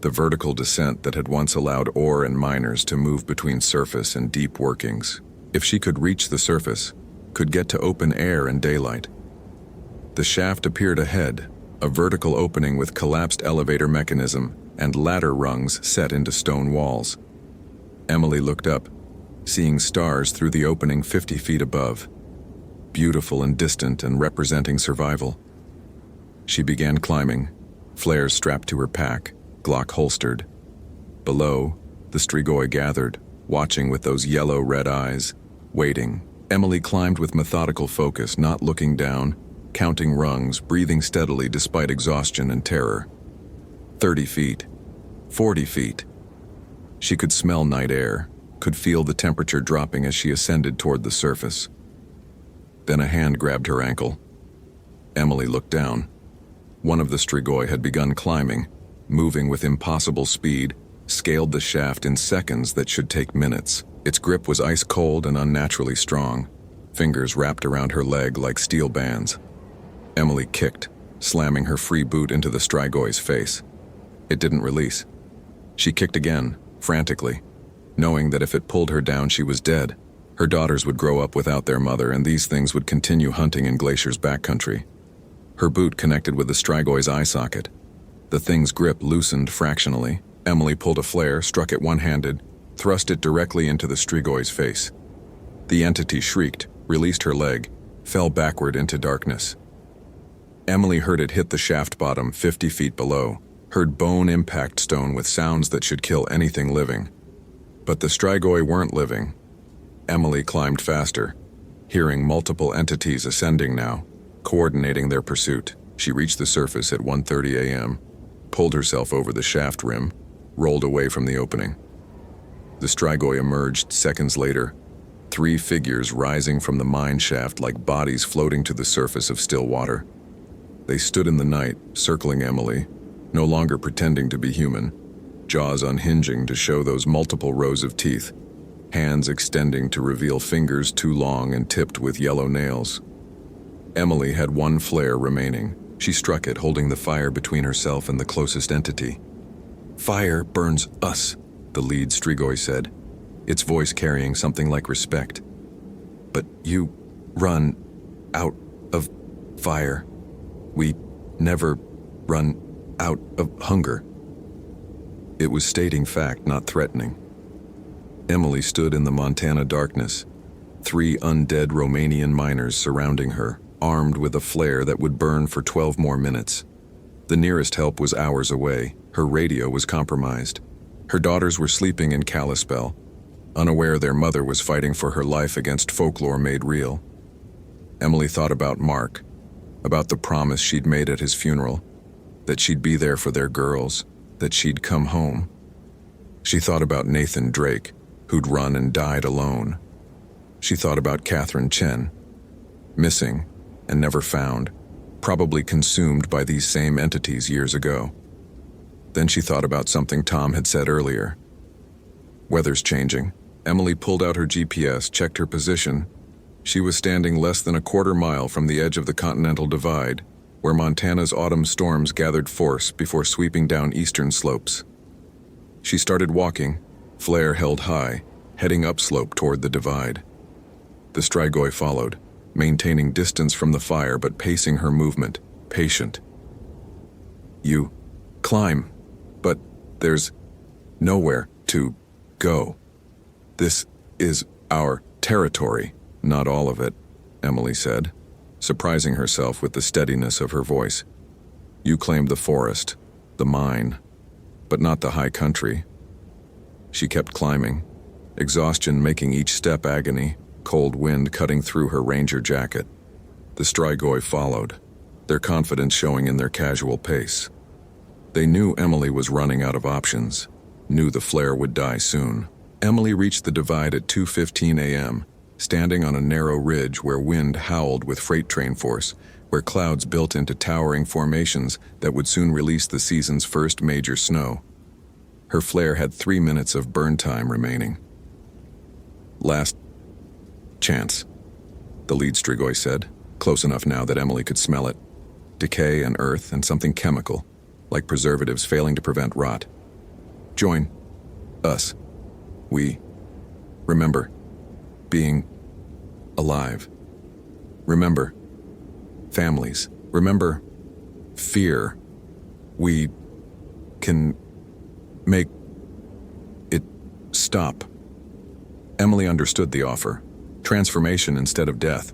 the vertical descent that had once allowed ore and miners to move between surface and deep workings. If she could reach the surface, could get to open air and daylight. The shaft appeared ahead, a vertical opening with collapsed elevator mechanism and ladder rungs set into stone walls. Emily looked up, seeing stars through the opening 50 feet above, beautiful and distant and representing survival. She began climbing, flares strapped to her pack, Glock holstered. Below, the Strigoi gathered, watching with those yellow-red eyes, waiting. Emily climbed with methodical focus, not looking down, counting rungs, breathing steadily despite exhaustion and terror. 30 feet, 40 feet. She could smell night air, could feel the temperature dropping as she ascended toward the surface. Then a hand grabbed her ankle. Emily looked down. One of the Strigoi had begun climbing, moving with impossible speed, scaled the shaft in seconds that should take minutes. Its grip was ice cold and unnaturally strong, fingers wrapped around her leg like steel bands. Emily kicked, slamming her free boot into the Strigoi's face. It didn't release. She kicked again, frantically, knowing that if it pulled her down she was dead. Her daughters would grow up without their mother, and these things would continue hunting in Glacier's backcountry. Her boot connected with the Strigoi's eye socket. The thing's grip loosened fractionally. Emily pulled a flare, struck it one-handed, thrust it directly into the Strigoi's face. The entity shrieked, released her leg, fell backward into darkness. Emily heard it hit the shaft bottom 50 feet below, heard bone impact stone with sounds that should kill anything living. But the Strigoi weren't living. Emily climbed faster, hearing multiple entities ascending now, coordinating their pursuit. She reached the surface at 1:30 a.m., pulled herself over the shaft rim, rolled away from the opening. The Strigoi emerged seconds later, 3 figures rising from the mine shaft like bodies floating to the surface of still water. They stood in the night, circling Emily, no longer pretending to be human, jaws unhinging to show those multiple rows of teeth, hands extending to reveal fingers too long and tipped with yellow nails. Emily had 1 flare remaining. She struck it, holding the fire between herself and the closest entity. "Fire burns us," the lead Strigoi said, its voice carrying something like respect. "But you run out of fire. We never run out of hunger." It was stating fact, not threatening. Emily stood in the Montana darkness, 3 undead Romanian miners surrounding her, armed with a flare that would burn for 12 more minutes. The nearest help was hours away. Her radio was compromised. Her daughters were sleeping in Kalispell, unaware their mother was fighting for her life against folklore made real. Emily thought about Mark, about the promise she'd made at his funeral, that she'd be there for their girls, that she'd come home. She thought about Nathan Drake, who'd run and died alone. She thought about Catherine Chen, missing and never found, probably consumed by these same entities years ago. Then she thought about something Tom had said earlier. Weather's changing. Emily pulled out her GPS, checked her position. She was standing less than a quarter mile from the edge of the Continental Divide, where Montana's autumn storms gathered force before sweeping down eastern slopes. She started walking, flare held high, heading upslope toward the divide. The Strigoi followed, maintaining distance from the fire but pacing her movement, patient. You climb, but there's nowhere to go. This is our territory, not all of it, Emily said, surprising herself with the steadiness of her voice. You claimed the forest, the mine, but not the high country. She kept climbing, exhaustion making each step agony, cold wind cutting through her ranger jacket. The Strigoi followed, their confidence showing in their casual pace. They knew Emily was running out of options, knew the flare would die soon. Emily reached the divide at 2:15 a.m., standing on a narrow ridge where wind howled with freight train force, where clouds built into towering formations that would soon release the season's first major snow. Her flare had 3 minutes of burn time remaining. Last chance, the lead Strigoi said, close enough now that Emily could smell it. Decay and earth and something chemical, like preservatives failing to prevent rot. Join us. We remember being alive. Remember families. Remember fear. We can make it stop. Emily understood the offer. Transformation instead of death.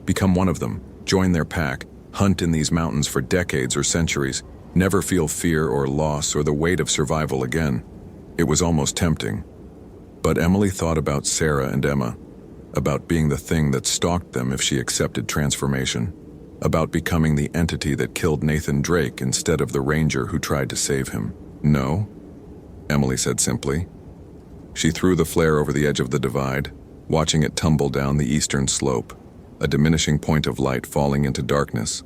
Become one of them. Join their pack. Hunt in these mountains for decades or centuries. Never feel fear or loss or the weight of survival again. It was almost tempting. But Emily thought about Sarah and Emma, about being the thing that stalked them if she accepted transformation, about becoming the entity that killed Nathan Drake instead of the ranger who tried to save him. No, Emily said simply. She threw the flare over the edge of the divide, watching it tumble down the eastern slope, a diminishing point of light falling into darkness.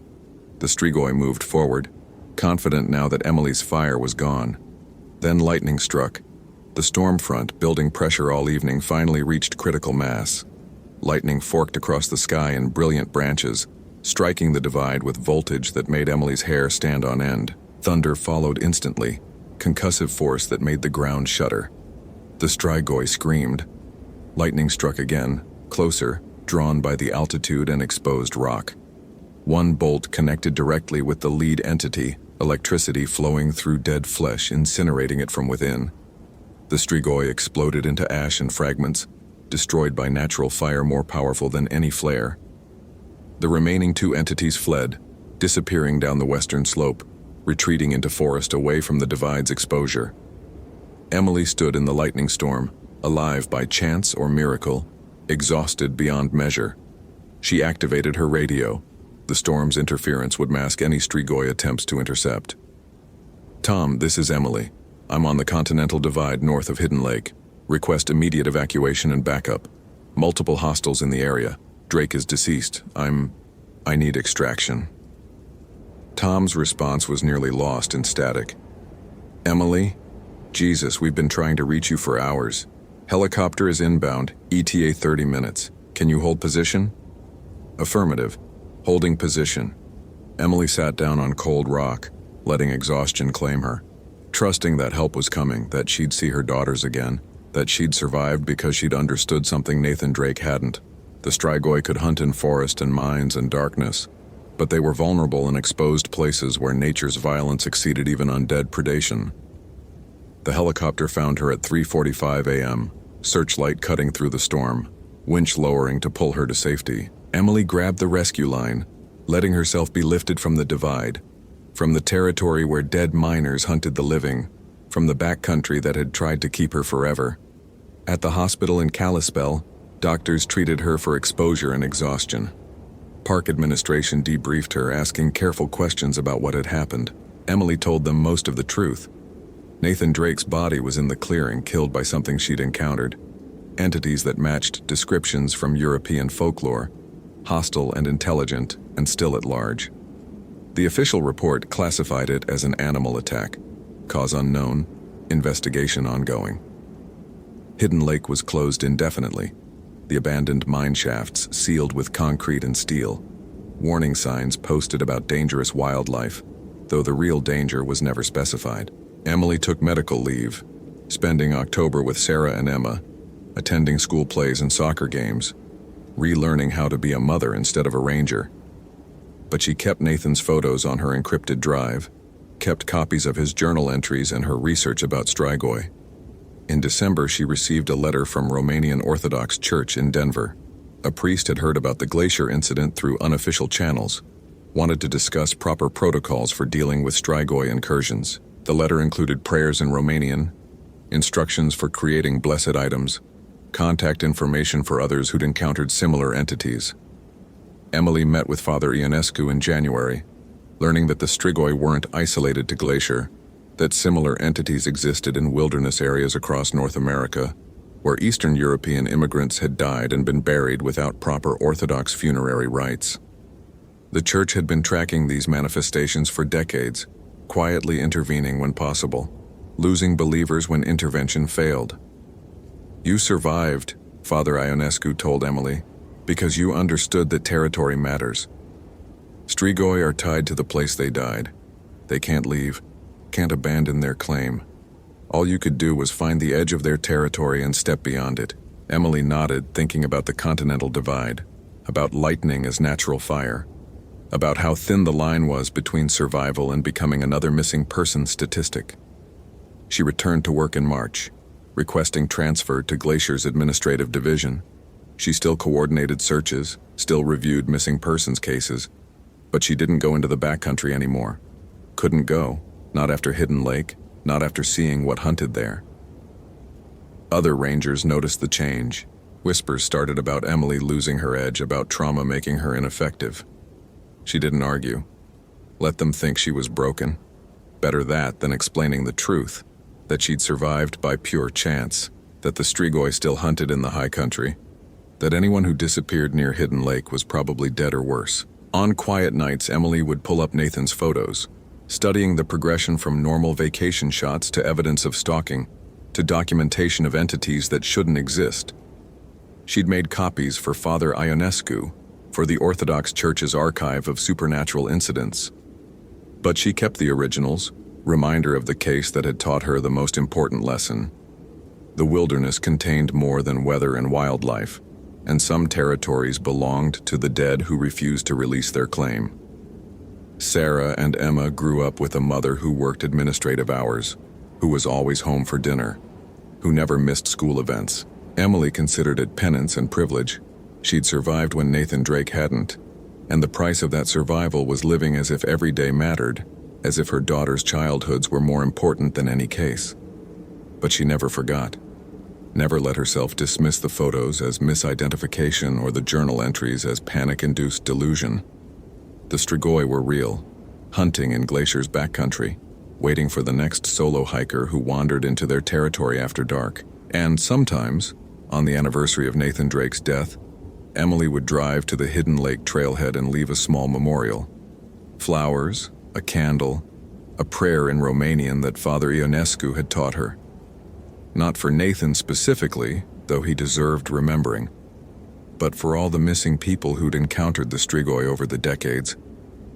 The Strigoi moved forward, confident now that Emily's fire was gone. Then lightning struck. The storm front, building pressure all evening, finally reached critical mass. Lightning forked across the sky in brilliant branches, striking the divide with voltage that made Emily's hair stand on end. Thunder followed instantly, concussive force that made the ground shudder. The Strigoi screamed. Lightning struck again, closer, drawn by the altitude and exposed rock. One bolt connected directly with the lead entity, electricity flowing through dead flesh, incinerating it from within. The Strigoi exploded into ash and fragments, destroyed by natural fire more powerful than any flare. The remaining two entities fled, disappearing down the western slope, retreating into forest away from the divide's exposure. Emily stood in the lightning storm, alive by chance or miracle, exhausted beyond measure. She activated her radio. The storm's interference would mask any Strigoi attempts to intercept. Tom, this is Emily. I'm on the Continental Divide north of Hidden Lake. Request immediate evacuation and backup. Multiple hostiles in the area. Drake is deceased. I need extraction. Tom's response was nearly lost in static. Emily? Jesus, we've been trying to reach you for hours. Helicopter is inbound, ETA 30 minutes. Can you hold position? Affirmative. Holding position. Emily sat down on cold rock, letting exhaustion claim her. Trusting that help was coming, that she'd see her daughters again, that she'd survived because she'd understood something Nathan Drake hadn't. The Strigoi could hunt in forest and mines and darkness, but they were vulnerable in exposed places where nature's violence exceeded even undead predation. The helicopter found her at 3:45 a.m., searchlight cutting through the storm, winch lowering to pull her to safety. Emily grabbed the rescue line, letting herself be lifted from the divide, from the territory where dead miners hunted the living, from the backcountry that had tried to keep her forever. At the hospital in Kalispell, doctors treated her for exposure and exhaustion. Park administration debriefed her, asking careful questions about what had happened. Emily told them most of the truth. Nathan Drake's body was in the clearing, killed by something she'd encountered. Entities that matched descriptions from European folklore, hostile and intelligent, and still at large. The official report classified it as an animal attack. Cause unknown, investigation ongoing. Hidden Lake was closed indefinitely, the abandoned mine shafts sealed with concrete and steel, warning signs posted about dangerous wildlife, though the real danger was never specified. Emily took medical leave, spending October with Sarah and Emma, attending school plays and soccer games, relearning how to be a mother instead of a ranger. But she kept Nathan's photos on her encrypted drive, kept copies of his journal entries and her research about Strigoi. In December, she received a letter from Romanian Orthodox Church in Denver. A priest had heard about the glacier incident through unofficial channels, wanted to discuss proper protocols for dealing with Strigoi incursions. The letter included prayers in Romanian, instructions for creating blessed items, contact information for others who'd encountered similar entities. Emily met with Father Ionescu in January, learning that the Strigoi weren't isolated to Glacier, that similar entities existed in wilderness areas across North America, where Eastern European immigrants had died and been buried without proper Orthodox funerary rites. The Church had been tracking these manifestations for decades, quietly intervening when possible, losing believers when intervention failed. "You survived," Father Ionescu told Emily, "because you understood that territory matters. Strigoi are tied to the place they died. They can't leave, can't abandon their claim. All you could do was find the edge of their territory and step beyond it." Emily nodded, thinking about the continental divide, about lightning as natural fire, about how thin the line was between survival and becoming another missing person statistic. She returned to work in March, requesting transfer to Glacier's administrative division. She still coordinated searches, still reviewed missing persons cases, but she didn't go into the backcountry anymore. Couldn't go, not after Hidden Lake, not after seeing what hunted there. Other rangers noticed the change. Whispers started about Emily losing her edge, about trauma making her ineffective. She didn't argue. Let them think she was broken. Better that than explaining the truth, that she'd survived by pure chance, that the Strigoi still hunted in the high country, that anyone who disappeared near Hidden Lake was probably dead or worse. On quiet nights, Emily would pull up Nathan's photos, studying the progression from normal vacation shots to evidence of stalking, to documentation of entities that shouldn't exist. She'd made copies for Father Ionescu, for the Orthodox Church's archive of supernatural incidents. But she kept the originals, reminder of the case that had taught her the most important lesson. The wilderness contained more than weather and wildlife, and some territories belonged to the dead who refused to release their claim. Sarah and Emma grew up with a mother who worked administrative hours, who was always home for dinner, who never missed school events. Emily considered it penance and privilege. She'd survived when Nathan Drake hadn't, and the price of that survival was living as if every day mattered, as if her daughter's childhoods were more important than any case. But she never forgot, never let herself dismiss the photos as misidentification or the journal entries as panic-induced delusion. The Strigoi were real, hunting in Glacier's backcountry, waiting for the next solo hiker who wandered into their territory after dark. And sometimes, on the anniversary of Nathan Drake's death, Emily would drive to the Hidden Lake trailhead and leave a small memorial. Flowers, a candle, a prayer in Romanian that Father Ionescu had taught her. Not for Nathan specifically, though he deserved remembering, but for all the missing people who'd encountered the Strigoi over the decades,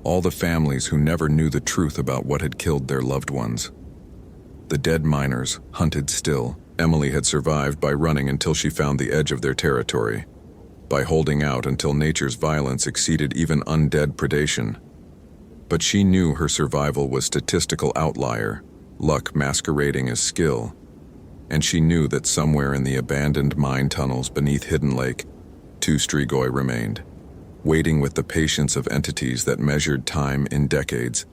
all the families who never knew the truth about what had killed their loved ones. The dead miners hunted still. Emily had survived by running until she found the edge of their territory, by holding out until nature's violence exceeded even undead predation. But she knew her survival was statistical outlier, luck masquerading as skill, and she knew that somewhere in the abandoned mine tunnels beneath Hidden Lake, 2 Strigoi remained, waiting with the patience of entities that measured time in decades,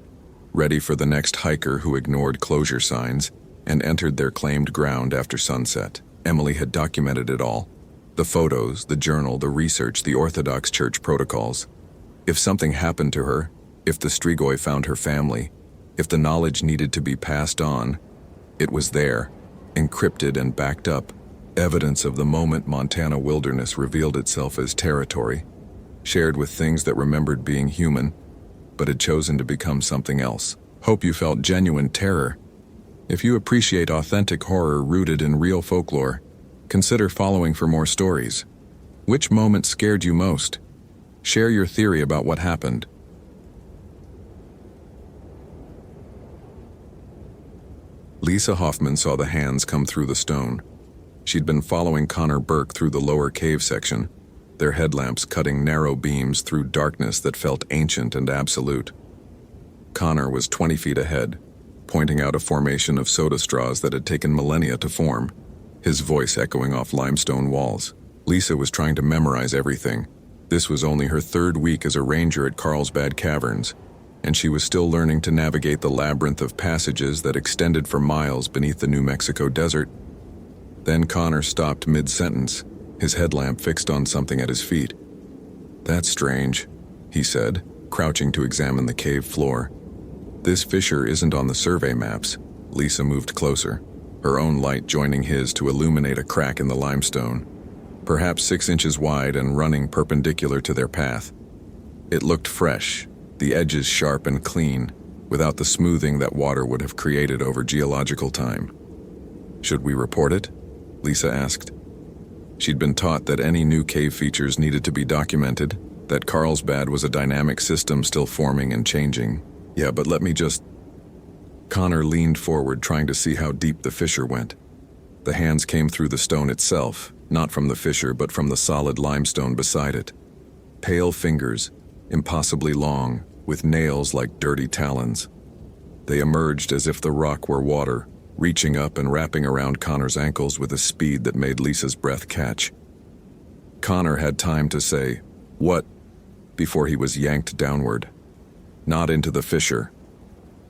ready for the next hiker who ignored closure signs and entered their claimed ground after sunset. Emily had documented it all. The photos, the journal, the research, the Orthodox Church protocols. If something happened to her, if the Strigoi found her family, if the knowledge needed to be passed on, it was there, encrypted and backed up, evidence of the moment Montana wilderness revealed itself as territory, shared with things that remembered being human, but had chosen to become something else. Hope you felt genuine terror. If you appreciate authentic horror rooted in real folklore, Consider following for more stories. Which moment scared you most? Share your theory about what happened. Lisa Hoffman saw the hands come through the stone. She'd been following Connor Burke through the lower cave section, their headlamps cutting narrow beams through darkness that felt ancient and absolute. Connor was 20 feet ahead, pointing out a formation of soda straws that had taken millennia to form, his voice echoing off limestone walls. Lisa was trying to memorize everything. This was only her third week as a ranger at Carlsbad Caverns, and she was still learning to navigate the labyrinth of passages that extended for miles beneath the New Mexico desert. Then Connor stopped mid-sentence, his headlamp fixed on something at his feet. "That's strange," he said, crouching to examine the cave floor. "This fissure isn't on the survey maps." Lisa moved closer, her own light joining his to illuminate a crack in the limestone, perhaps 6 inches wide and running perpendicular to their path. It looked fresh, the edges sharp and clean, without the smoothing that water would have created over geological time. "Should we report it?" Lisa asked. She'd been taught that any new cave features needed to be documented, that Carlsbad was a dynamic system still forming and changing. "Yeah, but let me just..." Connor leaned forward, trying to see how deep the fissure went. The hands came through the stone itself, not from the fissure but from the solid limestone beside it. Pale fingers, impossibly long, with nails like dirty talons. They emerged as if the rock were water, reaching up and wrapping around Connor's ankles with a speed that made Lisa's breath catch. Connor had time to say, "What?" before he was yanked downward. Not into the fissure.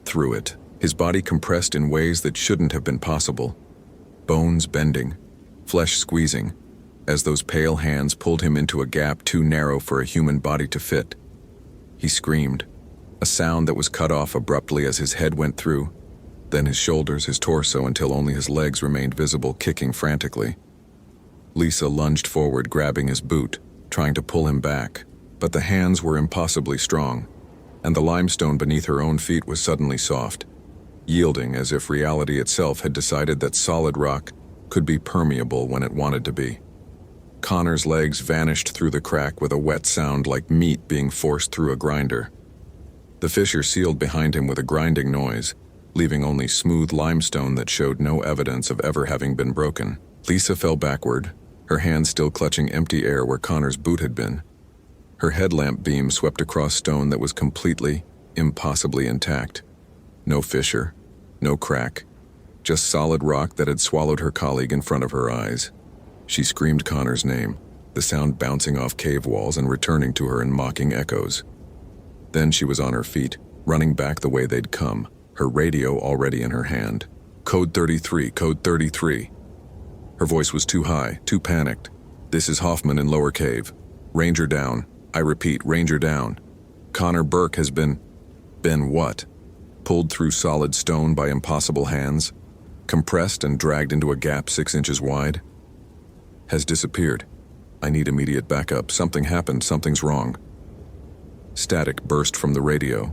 Through it, his body compressed in ways that shouldn't have been possible. Bones bending, flesh squeezing, as those pale hands pulled him into a gap too narrow for a human body to fit. He screamed, a sound that was cut off abruptly as his head went through, then his shoulders, his torso, until only his legs remained visible, kicking frantically. Lisa lunged forward, grabbing his boot, trying to pull him back, but the hands were impossibly strong, and the limestone beneath her own feet was suddenly soft, yielding as if reality itself had decided that solid rock could be permeable when it wanted to be. Connor's legs vanished through the crack with a wet sound like meat being forced through a grinder. The fissure sealed behind him with a grinding noise, leaving only smooth limestone that showed no evidence of ever having been broken. Lisa fell backward, her hand still clutching empty air where Connor's boot had been. Her headlamp beam swept across stone that was completely, impossibly intact. No fissure, no crack, just solid rock that had swallowed her colleague in front of her eyes. She screamed Connor's name, the sound bouncing off cave walls and returning to her in mocking echoes. Then she was on her feet, running back the way they'd come, her radio already in her hand. "Code 33, code 33. Her voice was too high, too panicked. "This is Hoffman in Lower Cave. Ranger down. I repeat, Ranger down. Connor Burke has been what? Pulled through solid stone by impossible hands? Compressed and dragged into a gap 6 inches wide? Has disappeared. I need immediate backup. Something happened, something's wrong." Static burst from the radio.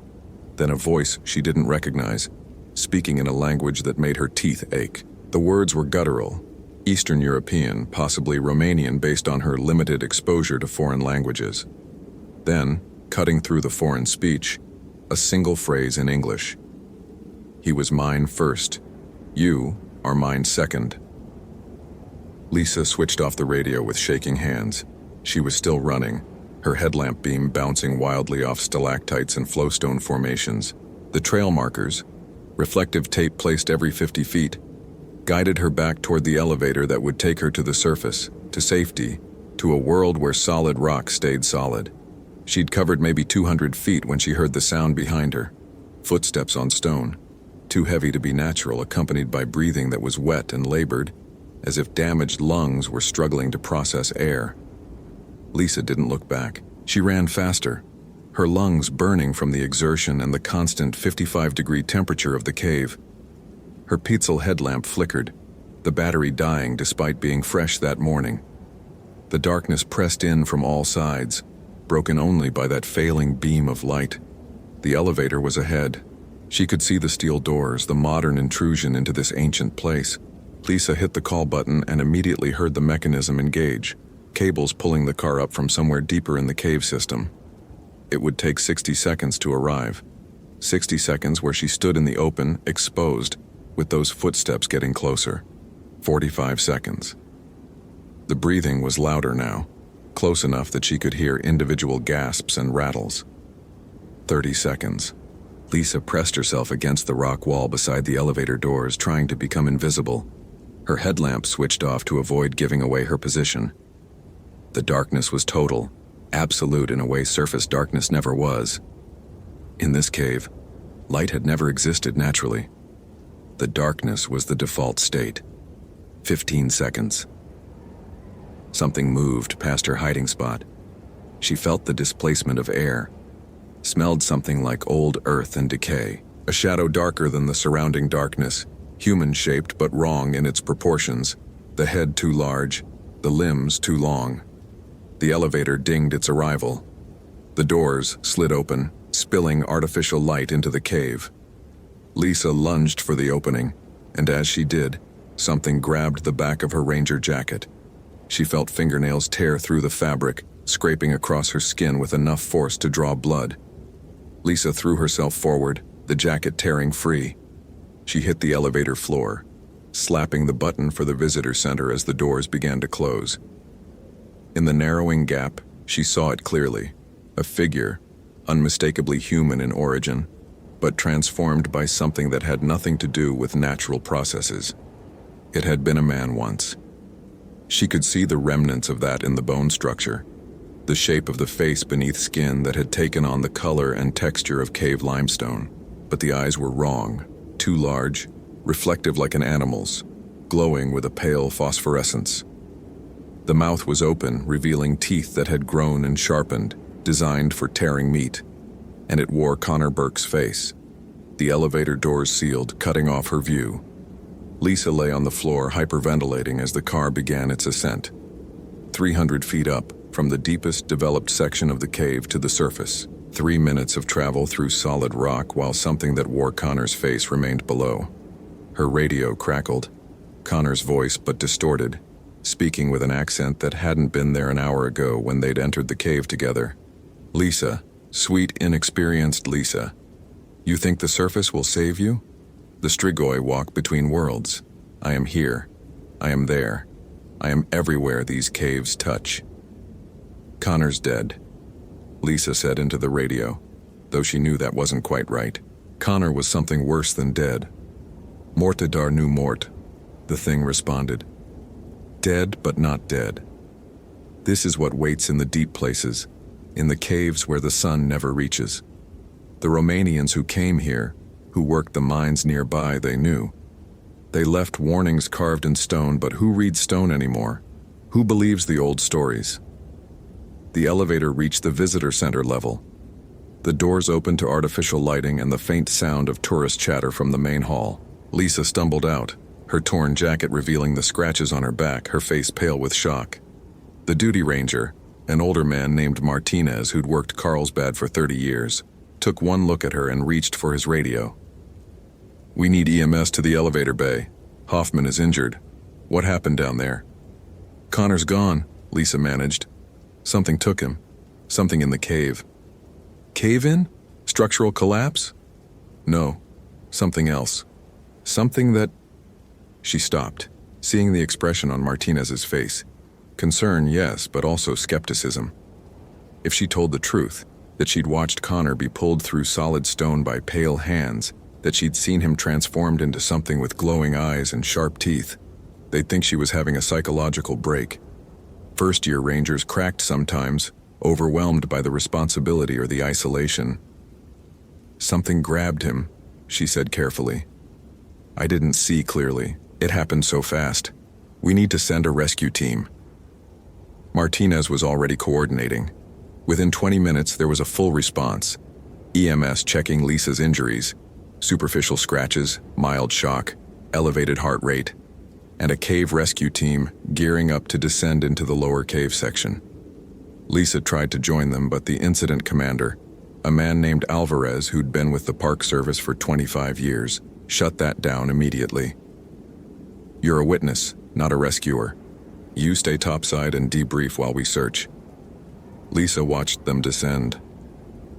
Then a voice she didn't recognize, speaking in a language that made her teeth ache. The words were guttural, Eastern European, possibly Romanian based on her limited exposure to foreign languages. Then, cutting through the foreign speech, a single phrase in English. "He was mine first. You are mine second." Lisa switched off the radio with shaking hands. She was still running, her headlamp beam bouncing wildly off stalactites and flowstone formations. The trail markers, reflective tape placed every 50 feet, guided her back toward the elevator that would take her to the surface, to safety, to a world where solid rock stayed solid. She'd covered maybe 200 feet when she heard the sound behind her. Footsteps on stone, too heavy to be natural, accompanied by breathing that was wet and labored, as if damaged lungs were struggling to process air. Lisa didn't look back. She ran faster, her lungs burning from the exertion and the constant 55-degree temperature of the cave. Her Petzl headlamp flickered, the battery dying despite being fresh that morning. The darkness pressed in from all sides, broken only by that failing beam of light. The elevator was ahead. She could see the steel doors, the modern intrusion into this ancient place. Lisa hit the call button and immediately heard the mechanism engage, cables pulling the car up from somewhere deeper in the cave system. It would take 60 seconds to arrive. 60 seconds where she stood in the open, exposed, with those footsteps getting closer. 45 seconds. The breathing was louder now, close enough that she could hear individual gasps and rattles. 30 seconds. Lisa pressed herself against the rock wall beside the elevator doors, trying to become invisible. Her headlamp switched off to avoid giving away her position. The darkness was total, absolute in a way surface darkness never was. In this cave, light had never existed naturally. The darkness was the default state. 15 seconds. Something moved past her hiding spot. She felt the displacement of air, smelled something like old earth and decay, a shadow darker than the surrounding darkness, human-shaped but wrong in its proportions, the head too large, the limbs too long. The elevator dinged its arrival. The doors slid open, spilling artificial light into the cave. Lisa lunged for the opening, and as she did, something grabbed the back of her ranger jacket. She felt fingernails tear through the fabric, scraping across her skin with enough force to draw blood. Lisa threw herself forward, the jacket tearing free. She hit the elevator floor, slapping the button for the visitor center as the doors began to close. In the narrowing gap, she saw it clearly, a figure, unmistakably human in origin, but transformed by something that had nothing to do with natural processes. It had been a man once. She could see the remnants of that in the bone structure, the shape of the face beneath skin that had taken on the color and texture of cave limestone, but the eyes were wrong, too large, reflective like an animal's, glowing with a pale phosphorescence. The mouth was open, revealing teeth that had grown and sharpened, designed for tearing meat, and it wore Connor Burke's face. The elevator doors sealed, cutting off her view. Lisa lay on the floor, hyperventilating as the car began its ascent. 300 feet up, from the deepest developed section of the cave to the surface. 3 minutes of travel through solid rock while something that wore Connor's face remained below. Her radio crackled, Connor's voice but distorted, speaking with an accent that hadn't been there an hour ago when they'd entered the cave together. Lisa, sweet, inexperienced Lisa, you think the surface will save you? The Strigoi walk between worlds. I am here. I am there. I am everywhere these caves touch. Connor's dead, Lisa said into the radio, though she knew that wasn't quite right. Connor was something worse than dead. Morte dar nu mort, the thing responded. Dead but not dead. This is what waits in the deep places, in the caves where the sun never reaches. The Romanians who came here, who worked the mines nearby, they knew. They left warnings carved in stone, but who reads stone anymore? Who believes the old stories? The elevator reached the visitor center level. The doors opened to artificial lighting and the faint sound of tourist chatter from the main hall. Lisa stumbled out, her torn jacket revealing the scratches on her back, her face pale with shock. The duty ranger, an older man named Martinez who'd worked Carlsbad for 30 years, took one look at her and reached for his radio. We need EMS to the elevator bay. Hoffman is injured. What happened down there? Connor's gone, Lisa managed. Something took him. Something in the cave. Cave-in? Structural collapse? No. Something else. Something that... She stopped, seeing the expression on Martinez's face. Concern, yes, but also skepticism. If she told the truth, that she'd watched Connor be pulled through solid stone by pale hands, that she'd seen him transformed into something with glowing eyes and sharp teeth, they'd think she was having a psychological break. First-year rangers cracked sometimes, overwhelmed by the responsibility or the isolation. Something grabbed him, she said carefully. I didn't see clearly. It happened so fast. We need to send a rescue team. Martinez was already coordinating. Within 20 minutes, there was a full response. EMS checking Lisa's injuries, superficial scratches, mild shock, elevated heart rate, and a cave rescue team gearing up to descend into the lower cave section. Lisa tried to join them, but the incident commander, a man named Alvarez who'd been with the Park Service for 25 years, shut that down immediately. You're a witness, not a rescuer. You stay topside and debrief while we search." Lisa watched them descend.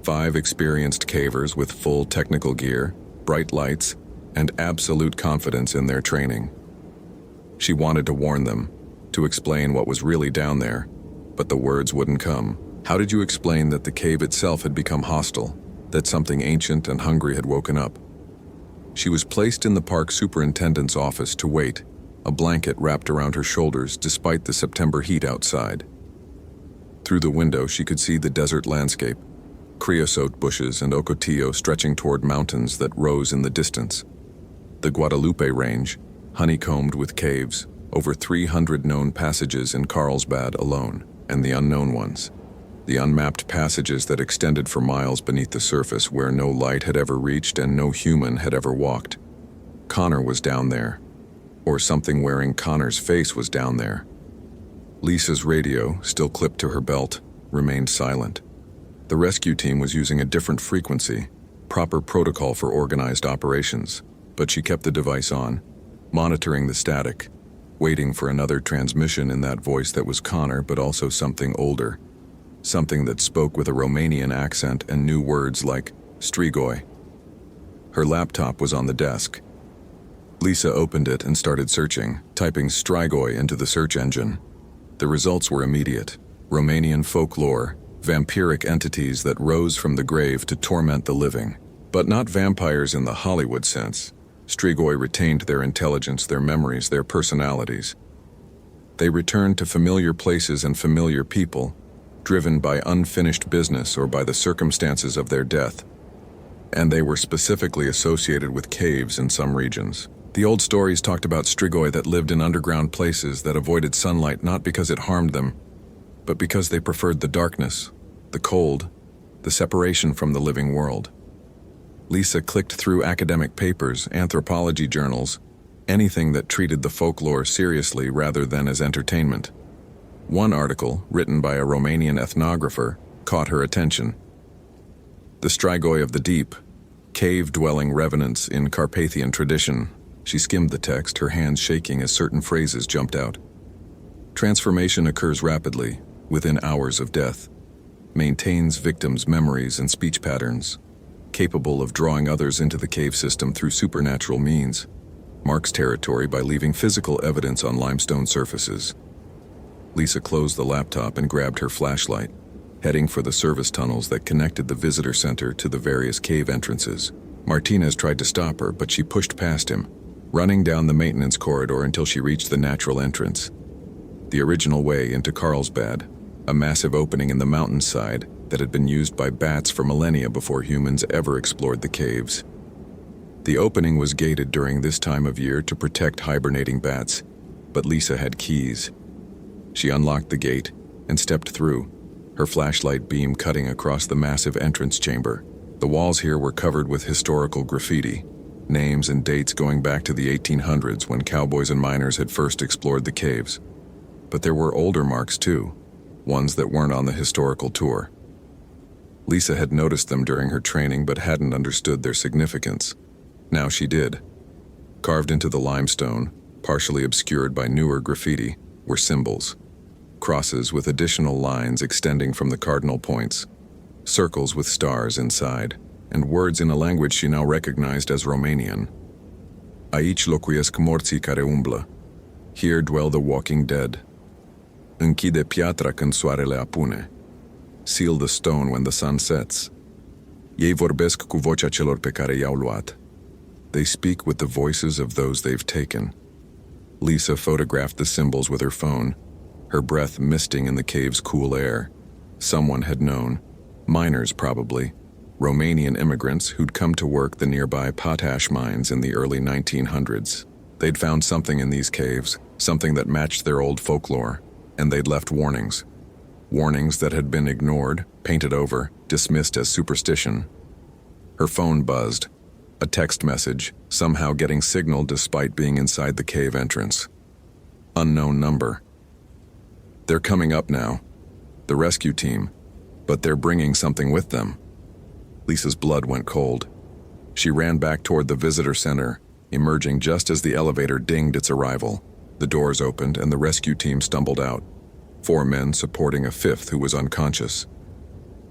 5 experienced cavers with full technical gear, bright lights, and absolute confidence in their training. She wanted to warn them, to explain what was really down there, but the words wouldn't come. How did you explain that the cave itself had become hostile, that something ancient and hungry had woken up? She was placed in the park superintendent's office to wait, a blanket wrapped around her shoulders despite the September heat outside. Through the window, she could see the desert landscape, creosote bushes and ocotillo stretching toward mountains that rose in the distance. The Guadalupe Range, honeycombed with caves, over 300 known passages in Carlsbad alone, and the unknown ones. The unmapped passages that extended for miles beneath the surface where no light had ever reached and no human had ever walked. Connor was down there, or something wearing Connor's face was down there. Lisa's radio, still clipped to her belt, remained silent. The rescue team was using a different frequency, proper protocol for organized operations, but she kept the device on, monitoring the static, waiting for another transmission in that voice that was Connor but also something older, something that spoke with a Romanian accent and new words like strigoi. Her laptop was on the desk. Lisa opened it and started searching, typing strigoi into the search engine. The results were immediate. Romanian folklore, vampiric entities that rose from the grave to torment the living. But not vampires in the Hollywood sense. Strigoi retained their intelligence, their memories, their personalities. They returned to familiar places and familiar people, driven by unfinished business or by the circumstances of their death. And they were specifically associated with caves in some regions. The old stories talked about strigoi that lived in underground places that avoided sunlight not because it harmed them, but because they preferred the darkness, the cold, the separation from the living world. Lisa clicked through academic papers, anthropology journals, anything that treated the folklore seriously rather than as entertainment. One article, written by a Romanian ethnographer, caught her attention. The strigoi of the deep, cave-dwelling revenants in Carpathian tradition. She skimmed the text, her hands shaking as certain phrases jumped out. Transformation occurs rapidly, within hours of death. Maintains victims' memories and speech patterns. Capable of drawing others into the cave system through supernatural means. Marks territory by leaving physical evidence on limestone surfaces. Lisa closed the laptop and grabbed her flashlight, heading for the service tunnels that connected the visitor center to the various cave entrances. Martinez tried to stop her, but she pushed past him, running down the maintenance corridor until she reached the natural entrance. The original way into Carlsbad, a massive opening in the mountainside that had been used by bats for millennia before humans ever explored the caves. The opening was gated during this time of year to protect hibernating bats, but Lisa had keys. She unlocked the gate and stepped through, her flashlight beam cutting across the massive entrance chamber. The walls here were covered with historical graffiti, names and dates going back to the 1800s when cowboys and miners had first explored the caves. But there were older marks too, ones that weren't on the historical tour. Lisa had noticed them during her training but hadn't understood their significance. Now she did. Carved into the limestone, partially obscured by newer graffiti, were symbols. Crosses with additional lines extending from the cardinal points, circles with stars inside, and words in a language she now recognized as Romanian. Aici locuiesc morții care umblă. Here dwell the walking dead. Închide piatra când soarele apune. Seal the stone when the sun sets. Ei vorbesc cu vocea celor pe care i-au luat. They speak with the voices of those they've taken. Lisa photographed the symbols with her phone, her breath misting in the cave's cool air. Someone had known. Miners, probably. Romanian immigrants who'd come to work the nearby potash mines in the early 1900s. They'd found something in these caves, something that matched their old folklore, and they'd left warnings. Warnings that had been ignored, painted over, dismissed as superstition. Her phone buzzed. A text message, somehow getting signal despite being inside the cave entrance. Unknown number. They're coming up now. The rescue team. But they're bringing something with them. Lisa's blood went cold. She ran back toward the visitor center, emerging just as the elevator dinged its arrival. The doors opened and the rescue team stumbled out, 4 men supporting a 5th who was unconscious.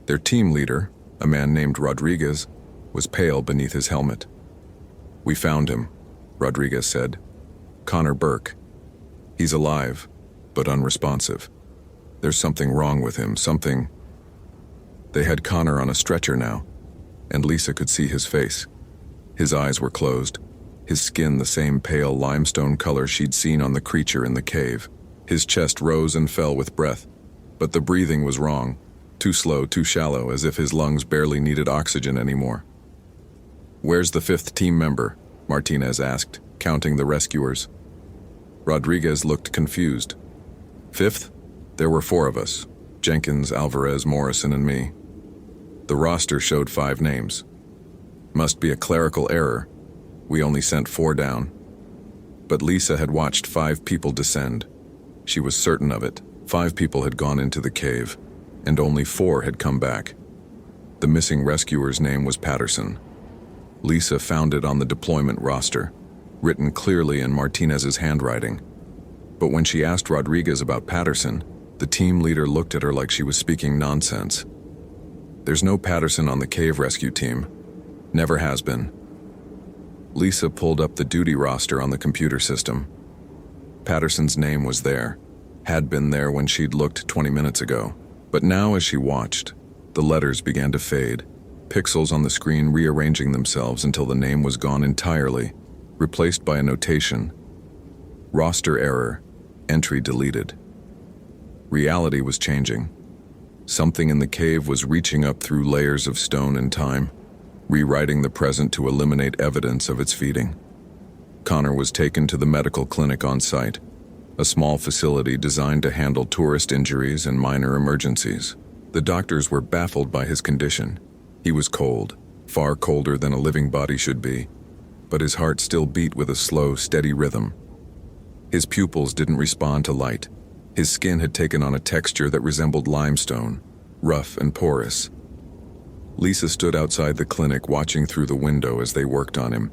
Their team leader, a man named Rodriguez, was pale beneath his helmet. "We found him," Rodriguez said. "Connor Burke. He's alive, but unresponsive. There's something wrong with him, something." They had Connor on a stretcher now, and Lisa could see his face. His eyes were closed, his skin the same pale limestone color she'd seen on the creature in the cave. His chest rose and fell with breath, but the breathing was wrong, too slow, too shallow, as if his lungs barely needed oxygen anymore. "Where's the 5th team member?" Martinez asked, counting the rescuers. Rodriguez looked confused. "5th? There were 4 of us: Jenkins, Alvarez, Morrison, and me. The roster showed 5 names. Must be a clerical error. We only sent 4 down." But Lisa had watched 5 people descend. She was certain of it. 5 people had gone into the cave, and only 4 had come back. The missing rescuer's name was Patterson. Lisa found it on the deployment roster, written clearly in Martinez's handwriting. But when she asked Rodriguez about Patterson, the team leader looked at her like she was speaking nonsense. "There's no Patterson on the cave rescue team. Never has been." Lisa pulled up the duty roster on the computer system. Patterson's name was there, had been there when she'd looked 20 minutes ago. But now as she watched, the letters began to fade, pixels on the screen rearranging themselves until the name was gone entirely, replaced by a notation: "Roster error, entry deleted." Reality was changing. Something in the cave was reaching up through layers of stone and time, rewriting the present to eliminate evidence of its feeding. Connor was taken to the medical clinic on site, a small facility designed to handle tourist injuries and minor emergencies. The doctors were baffled by his condition. He was cold, far colder than a living body should be, but his heart still beat with a slow, steady rhythm. His pupils didn't respond to light. His skin had taken on a texture that resembled limestone, rough and porous. Lisa stood outside the clinic watching through the window as they worked on him,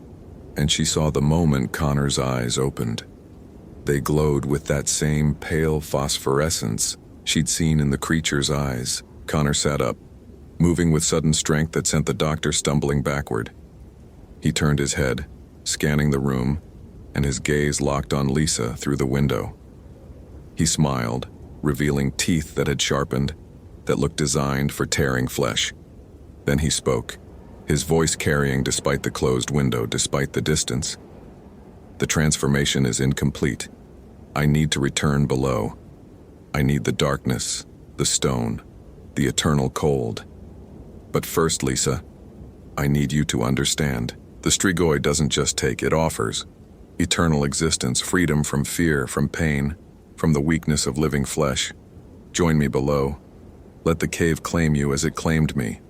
and she saw the moment Connor's eyes opened. They glowed with that same pale phosphorescence she'd seen in the creature's eyes. Connor sat up, moving with sudden strength that sent the doctor stumbling backward. He turned his head, scanning the room, and his gaze locked on Lisa through the window. He smiled, revealing teeth that had sharpened, that looked designed for tearing flesh. Then he spoke, his voice carrying despite the closed window, despite the distance. "The transformation is incomplete. I need to return below. I need the darkness, the stone, the eternal cold. But first, Lisa, I need you to understand. The Strigoi doesn't just take, it offers. Eternal existence, freedom from fear, from pain, from the weakness of living flesh. Join me below. Let the cave claim you as it claimed me."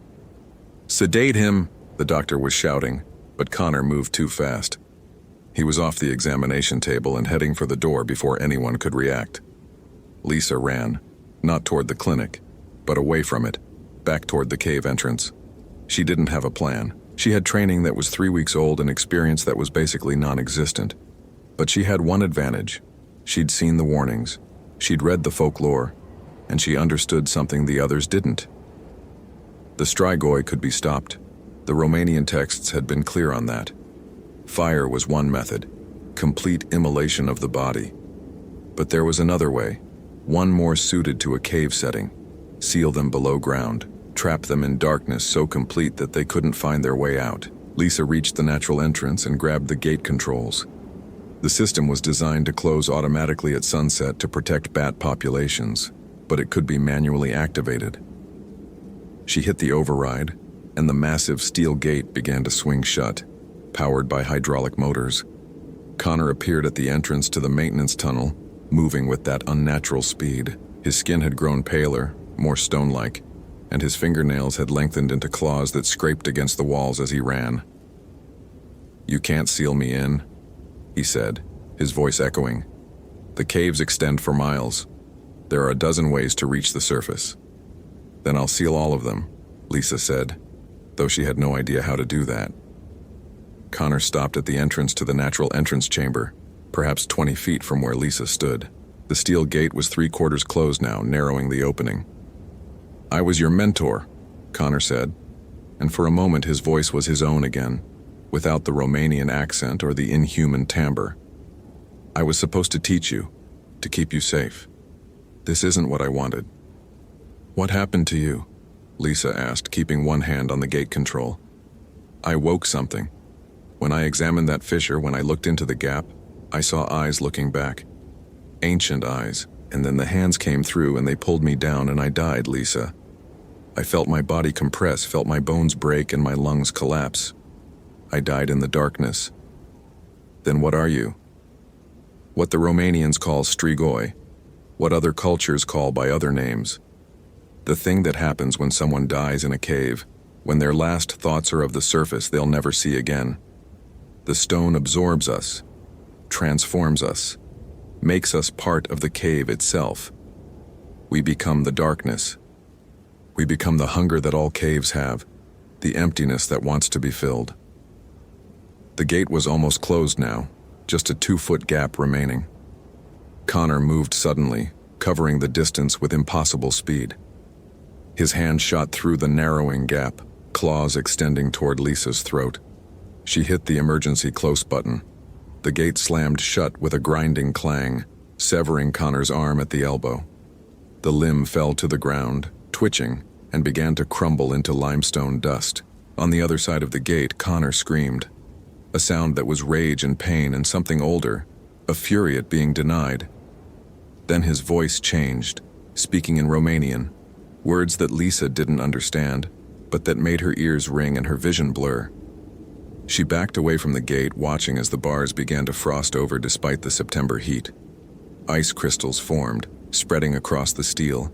"Sedate him," the doctor was shouting, but Connor moved too fast. He was off the examination table and heading for the door before anyone could react. Lisa ran, not toward the clinic, but away from it, back toward the cave entrance. She didn't have a plan. She had training that was 3 weeks old and experience that was basically non-existent. But she had one advantage. She'd seen the warnings, she'd read the folklore, and she understood something the others didn't. The Strigoi could be stopped. The Romanian texts had been clear on that. Fire was one method, complete immolation of the body. But there was another way, one more suited to a cave setting. Seal them below ground, trap them in darkness so complete that they couldn't find their way out. Lisa reached the natural entrance and grabbed the gate controls. The system was designed to close automatically at sunset to protect bat populations, but it could be manually activated. She hit the override, and the massive steel gate began to swing shut, powered by hydraulic motors. Connor appeared at the entrance to the maintenance tunnel, moving with that unnatural speed. His skin had grown paler, more stone-like, and his fingernails had lengthened into claws that scraped against the walls as he ran. "You can't seal me in," he said, his voice echoing. "The caves extend for miles. There are a dozen ways to reach the surface." "Then I'll seal all of them," Lisa said, though she had no idea how to do that. Connor stopped at the entrance to the natural entrance chamber, perhaps 20 feet from where Lisa stood. The steel gate was 3/4 closed now, narrowing the opening. "I was your mentor," Connor said, and for a moment his voice was his own again, without the Romanian accent or the inhuman timbre. "I was supposed to teach you, to keep you safe. This isn't what I wanted." "What happened to you?" Lisa asked, keeping one hand on the gate control. "I woke something. When I examined that fissure, when I looked into the gap, I saw eyes looking back. Ancient eyes, and then the hands came through and they pulled me down and I died, Lisa. I felt my body compress, felt my bones break and my lungs collapse. I died in the darkness." "Then what are you?" "What the Romanians call strigoi, what other cultures call by other names. The thing that happens when someone dies in a cave, when their last thoughts are of the surface they'll never see again. The stone absorbs us, transforms us, makes us part of the cave itself. We become the darkness. We become the hunger that all caves have, the emptiness that wants to be filled." The gate was almost closed now, just a 2-foot gap remaining. Connor moved suddenly, covering the distance with impossible speed. His hand shot through the narrowing gap, claws extending toward Lisa's throat. She hit the emergency close button. The gate slammed shut with a grinding clang, severing Connor's arm at the elbow. The limb fell to the ground, twitching, and began to crumble into limestone dust. On the other side of the gate, Connor screamed. A sound that was rage and pain and something older, a fury at being denied. Then his voice changed, speaking in Romanian, words that Lisa didn't understand, but that made her ears ring and her vision blur. She backed away from the gate, watching as the bars began to frost over despite the September heat. Ice crystals formed, spreading across the steel,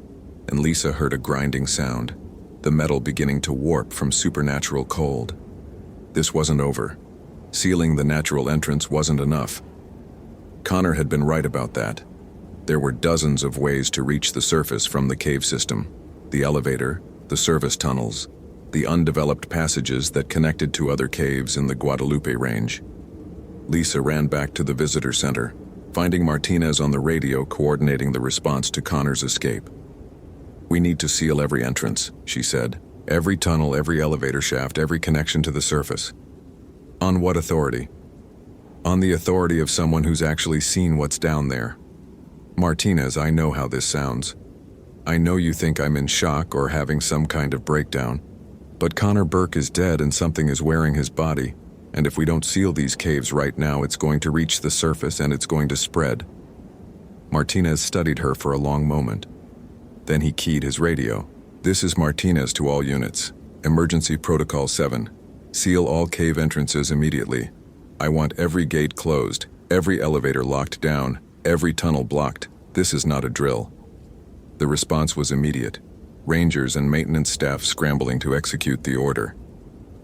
and Lisa heard a grinding sound, the metal beginning to warp from supernatural cold. This wasn't over. Sealing the natural entrance wasn't enough. Connor had been right about that. There were dozens of ways to reach the surface from the cave system: the elevator, the service tunnels, the undeveloped passages that connected to other caves in the Guadalupe Range. Lisa ran back to the visitor center, finding Martinez on the radio coordinating the response to Connor's escape. "We need to seal every entrance," she said. "Every tunnel, every elevator shaft, every connection to the surface." "On what authority?" "On the authority of someone who's actually seen what's down there. Martinez, I know how this sounds. I know you think I'm in shock or having some kind of breakdown. But Connor Burke is dead and something is wearing his body, and if we don't seal these caves right now, it's going to reach the surface and it's going to spread." Martinez studied her for a long moment. Then he keyed his radio. "This is Martinez to all units. Emergency Protocol 7. Seal all cave entrances immediately. I want every gate closed, every elevator locked down, every tunnel blocked. This is not a drill." The response was immediate. Rangers and maintenance staff scrambling to execute the order.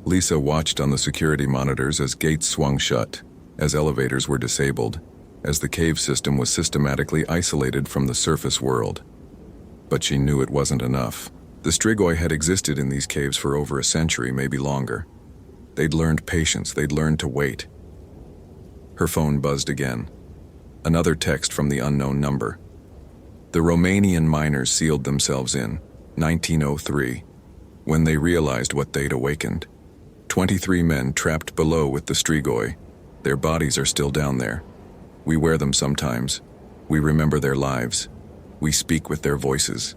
Lisa watched on the security monitors as gates swung shut, as elevators were disabled, as the cave system was systematically isolated from the surface world. But she knew it wasn't enough. The strigoi had existed in these caves for over a century, maybe longer. They'd learned patience, they'd learned to wait. Her phone buzzed again. Another text from the unknown number. The Romanian miners sealed themselves in 1903, when they realized what they'd awakened. 23 men trapped below with the strigoi. Their bodies are still down there. We wear them sometimes. We remember their lives. We speak with their voices.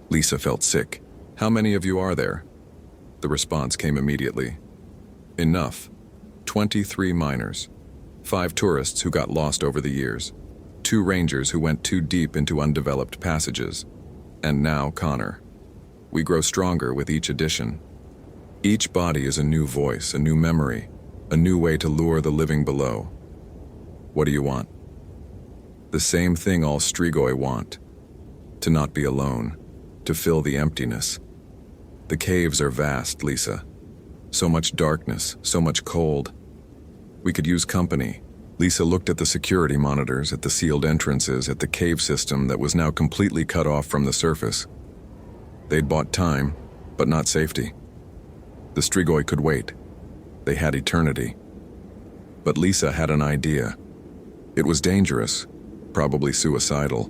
Lisa felt sick. "How many of you are there?" The response came immediately. "Enough. 23 miners. 5 tourists who got lost over the years. 2 rangers who went too deep into undeveloped passages. And now Connor. We grow stronger with each addition. Each body is a new voice, a new memory, a new way to lure the living below. What do you want?" "The same thing all strigoi want. To not be alone, to fill the emptiness. The caves are vast, Lisa. So much darkness, so much cold. We could use company." Lisa looked at the security monitors, at the sealed entrances, at the cave system that was now completely cut off from the surface. They'd bought time, but not safety. The strigoi could wait. They had eternity. But Lisa had an idea. It was dangerous, probably suicidal,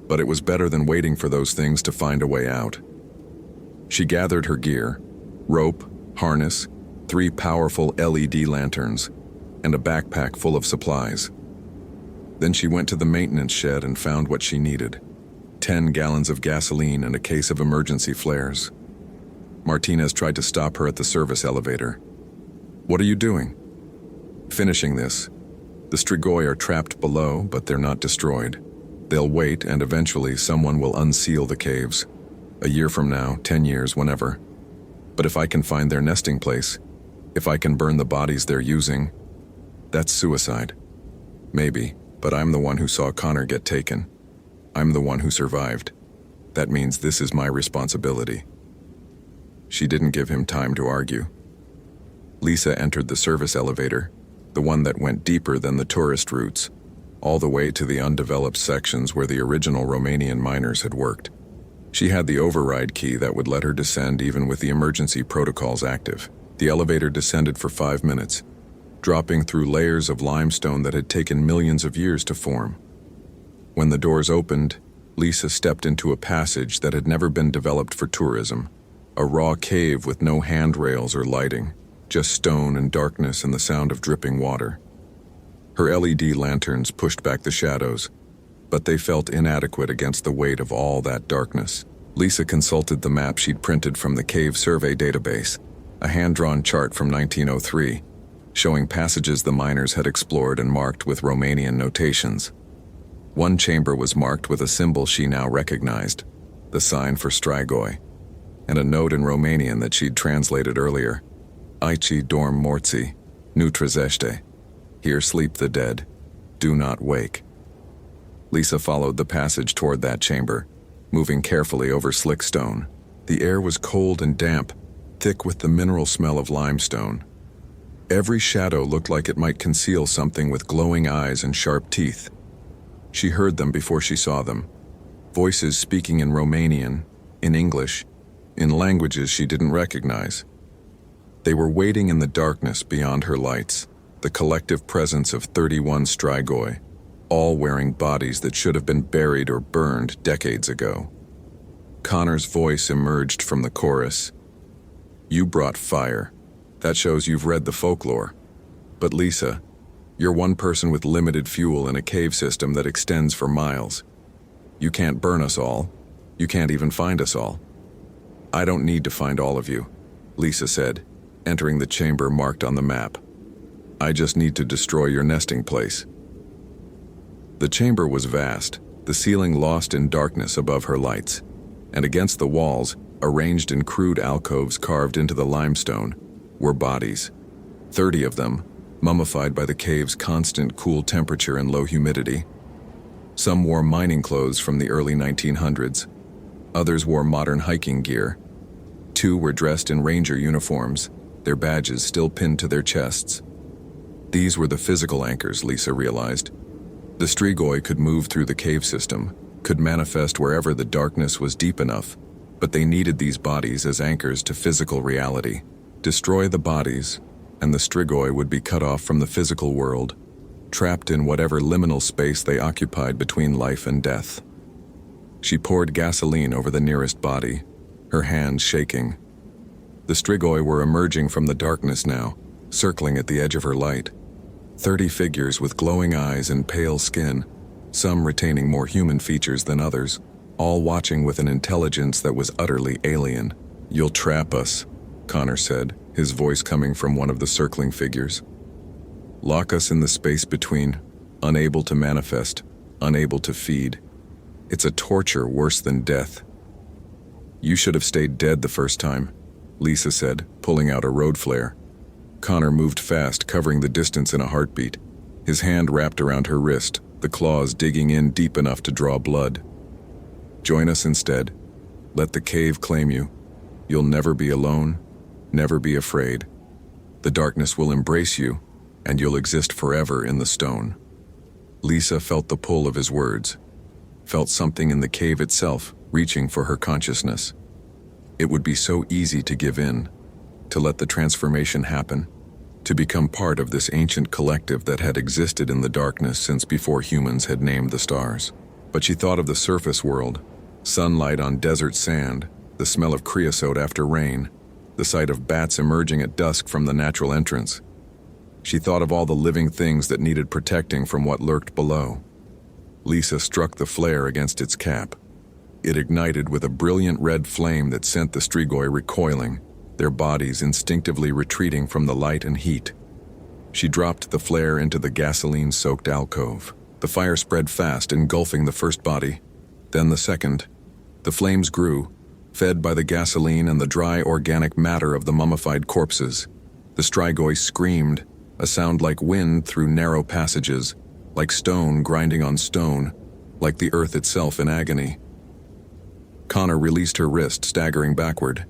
but it was better than waiting for those things to find a way out. She gathered her gear, rope, harness, 3 powerful LED lanterns, and a backpack full of supplies. Then she went to the maintenance shed and found what she needed: 10 gallons of gasoline and a case of emergency flares. Martinez tried to stop her at the service elevator. "What are you doing?" "Finishing this. The Strigoi are trapped below, but they're not destroyed. They'll wait, and eventually someone will unseal the caves. A year from now, 10 years, whenever. But if I can find their nesting place, if I can burn the bodies they're using, that's suicide. Maybe, but I'm the one who saw Connor get taken. I'm the one who survived. That means this is my responsibility." She didn't give him time to argue. Lisa entered the service elevator, the one that went deeper than the tourist routes, all the way to the undeveloped sections where the original Romanian miners had worked. She had the override key that would let her descend even with the emergency protocols active. The elevator descended for 5 minutes, dropping through layers of limestone that had taken millions of years to form. When the doors opened, Lisa stepped into a passage that had never been developed for tourism, a raw cave with no handrails or lighting, just stone and darkness and the sound of dripping water. Her LED lanterns pushed back the shadows, but they felt inadequate against the weight of all that darkness. Lisa consulted the map she'd printed from the cave survey database, a hand-drawn chart from 1903, showing passages the miners had explored and marked with Romanian notations. One chamber was marked with a symbol she now recognized, the sign for Strigoi, and a note in Romanian that she'd translated earlier: "Aici dorm morții, nu trezește. Here sleep the dead, do not wake." Lisa followed the passage toward that chamber, moving carefully over slick stone. The air was cold and damp, thick with the mineral smell of limestone. Every shadow looked like it might conceal something with glowing eyes and sharp teeth. She heard them before she saw them. Voices speaking in Romanian, in English, in languages she didn't recognize. They were waiting in the darkness beyond her lights, the collective presence of 31 Strigoi, all wearing bodies that should have been buried or burned decades ago. Connor's voice emerged from the chorus. "You brought fire. That shows you've read the folklore. But Lisa, you're one person with limited fuel in a cave system that extends for miles. You can't burn us all. You can't even find us all." "I don't need to find all of you," Lisa said, entering the chamber marked on the map. "I just need to destroy your nesting place." The chamber was vast, the ceiling lost in darkness above her lights, and against the walls, arranged in crude alcoves carved into the limestone, were bodies. 30 of them, mummified by the cave's constant cool temperature and low humidity. Some wore mining clothes from the early 1900s. Others wore modern hiking gear. 2 were dressed in ranger uniforms, their badges still pinned to their chests. These were the physical anchors, Lisa realized. The Strigoi could move through the cave system, could manifest wherever the darkness was deep enough, but they needed these bodies as anchors to physical reality. Destroy the bodies, and the Strigoi would be cut off from the physical world, trapped in whatever liminal space they occupied between life and death. She poured gasoline over the nearest body, her hands shaking. The Strigoi were emerging from the darkness now, circling at the edge of her light. 30 figures with glowing eyes and pale skin, some retaining more human features than others, all watching with an intelligence that was utterly alien. "You'll trap us," Connor said, his voice coming from one of the circling figures. "Lock us in the space between, unable to manifest, unable to feed. It's a torture worse than death." "You should have stayed dead the first time," Lisa said, pulling out a road flare. Connor moved fast, covering the distance in a heartbeat, his hand wrapped around her wrist, the claws digging in deep enough to draw blood. "Join us instead. Let the cave claim you. You'll never be alone, never be afraid. The darkness will embrace you, and you'll exist forever in the stone." Lisa felt the pull of his words, felt something in the cave itself reaching for her consciousness. It would be so easy to give in, to let the transformation happen, to become part of this ancient collective that had existed in the darkness since before humans had named the stars. But she thought of the surface world, sunlight on desert sand, the smell of creosote after rain, the sight of bats emerging at dusk from the natural entrance. She thought of all the living things that needed protecting from what lurked below. Lisa struck the flare against its cap. It ignited with a brilliant red flame that sent the Strigoi recoiling, their bodies instinctively retreating from the light and heat. She dropped the flare into the gasoline-soaked alcove. The fire spread fast, engulfing the first body, then the second. The flames grew, fed by the gasoline and the dry organic matter of the mummified corpses. The Strigoi screamed, a sound like wind through narrow passages, like stone grinding on stone, like the earth itself in agony. Connor released her wrist, staggering backward.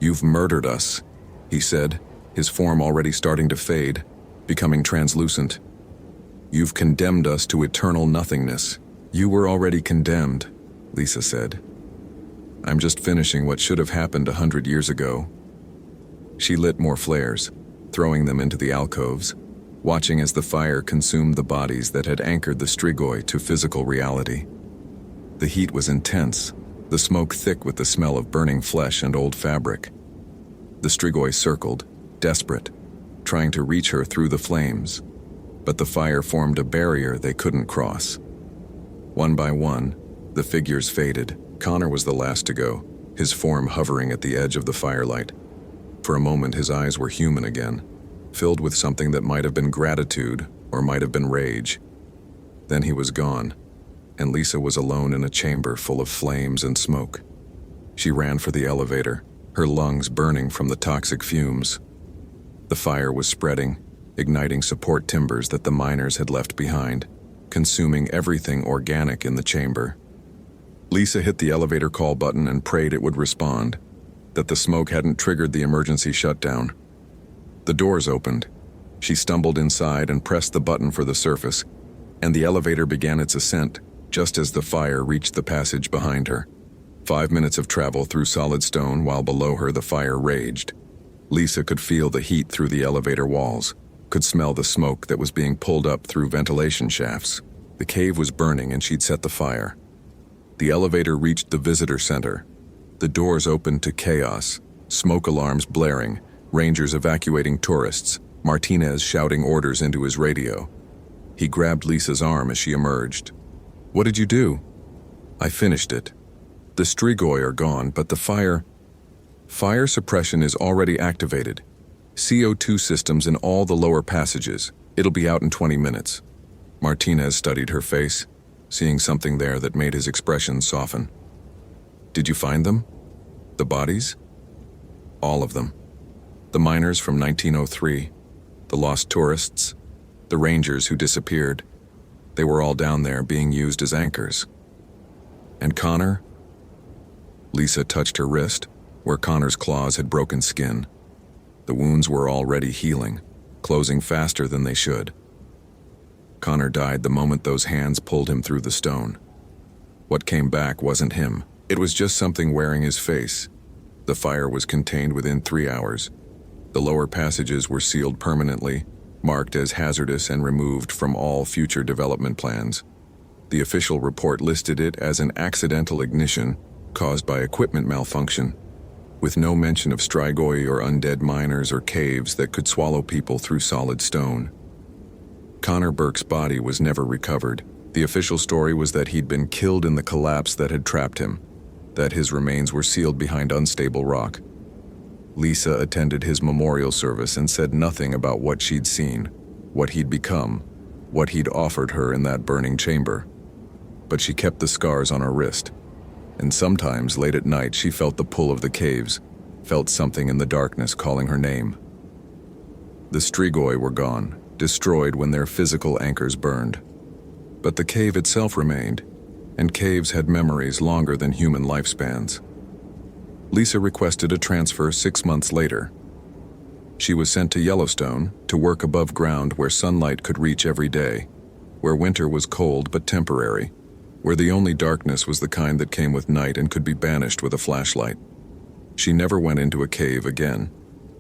"You've murdered us," he said, his form already starting to fade, becoming translucent. "You've condemned us to eternal nothingness." "You were already condemned," Lisa said. "I'm just finishing what should have happened 100 years ago." She lit more flares, throwing them into the alcoves, watching as the fire consumed the bodies that had anchored the Strigoi to physical reality. The heat was intense, the smoke thick with the smell of burning flesh and old fabric. The Strigoi circled, desperate, trying to reach her through the flames, but the fire formed a barrier they couldn't cross. One by one, the figures faded. Connor was the last to go, his form hovering at the edge of the firelight. For a moment, his eyes were human again, filled with something that might have been gratitude or might have been rage. Then he was gone, and Lisa was alone in a chamber full of flames and smoke. She ran for the elevator, her lungs burning from the toxic fumes. The fire was spreading, igniting support timbers that the miners had left behind, consuming everything organic in the chamber. Lisa hit the elevator call button and prayed it would respond, that the smoke hadn't triggered the emergency shutdown. The doors opened. She stumbled inside and pressed the button for the surface, and the elevator began its ascent, just as the fire reached the passage behind her. 5 minutes of travel through solid stone while below her the fire raged. Lisa could feel the heat through the elevator walls, could smell the smoke that was being pulled up through ventilation shafts. The cave was burning and she'd set the fire. The elevator reached the visitor center. The doors opened to chaos, smoke alarms blaring, rangers evacuating tourists, Martinez shouting orders into his radio. He grabbed Lisa's arm as she emerged. "What did you do?" "I finished it. The Strigoi are gone, but the fire suppression is already activated. CO2 systems in all the lower passages. It'll be out in 20 minutes. Martinez studied her face, seeing something there that made his expression soften. "Did you find them? The bodies?" "All of them. The miners from 1903, the lost tourists, the rangers who disappeared. They were all down there being used as anchors." "And Connor?" Lisa touched her wrist, where Connor's claws had broken skin. The wounds were already healing, closing faster than they should. Connor died the moment those hands pulled him through the stone. What came back wasn't him. It was just something wearing his face. The fire was contained within 3 hours. The lower passages were sealed permanently, marked as hazardous and removed from all future development plans. The official report listed it as an accidental ignition caused by equipment malfunction, with no mention of Strigoi or undead miners or caves that could swallow people through solid stone. Connor Burke's body was never recovered. The official story was that he'd been killed in the collapse that had trapped him, that his remains were sealed behind unstable rock. Lisa attended his memorial service and said nothing about what she'd seen, what he'd become, what he'd offered her in that burning chamber. But she kept the scars on her wrist, and sometimes late at night she felt the pull of the caves, felt something in the darkness calling her name. The Strigoi were gone, destroyed when their physical anchors burned. But the cave itself remained, and caves had memories longer than human lifespans. Lisa requested a transfer 6 months later. She was sent to Yellowstone to work above ground where sunlight could reach every day, where winter was cold but temporary, where the only darkness was the kind that came with night and could be banished with a flashlight. She never went into a cave again,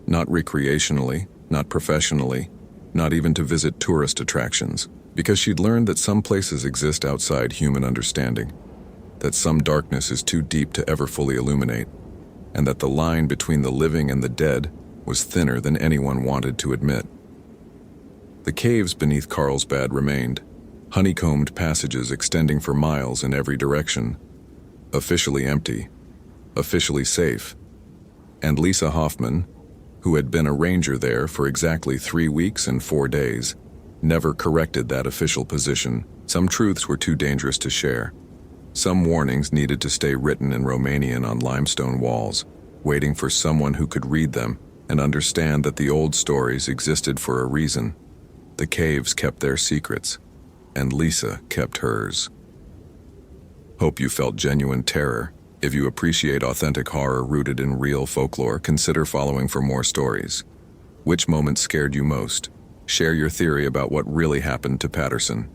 not recreationally, not professionally, not even to visit tourist attractions, because she'd learned that some places exist outside human understanding, that some darkness is too deep to ever fully illuminate, and that the line between the living and the dead was thinner than anyone wanted to admit. The caves beneath Carlsbad remained, honeycombed passages extending for miles in every direction, officially empty, officially safe. And Lisa Hoffman, who had been a ranger there for exactly 3 weeks and 4 days, never corrected that official position. Some truths were too dangerous to share. Some warnings needed to stay written in Romanian on limestone walls, waiting for someone who could read them and understand that the old stories existed for a reason. The caves kept their secrets, and Lisa kept hers. Hope you felt genuine terror. If you appreciate authentic horror rooted in real folklore, consider following for more stories. Which moment scared you most? Share your theory about what really happened to Patterson.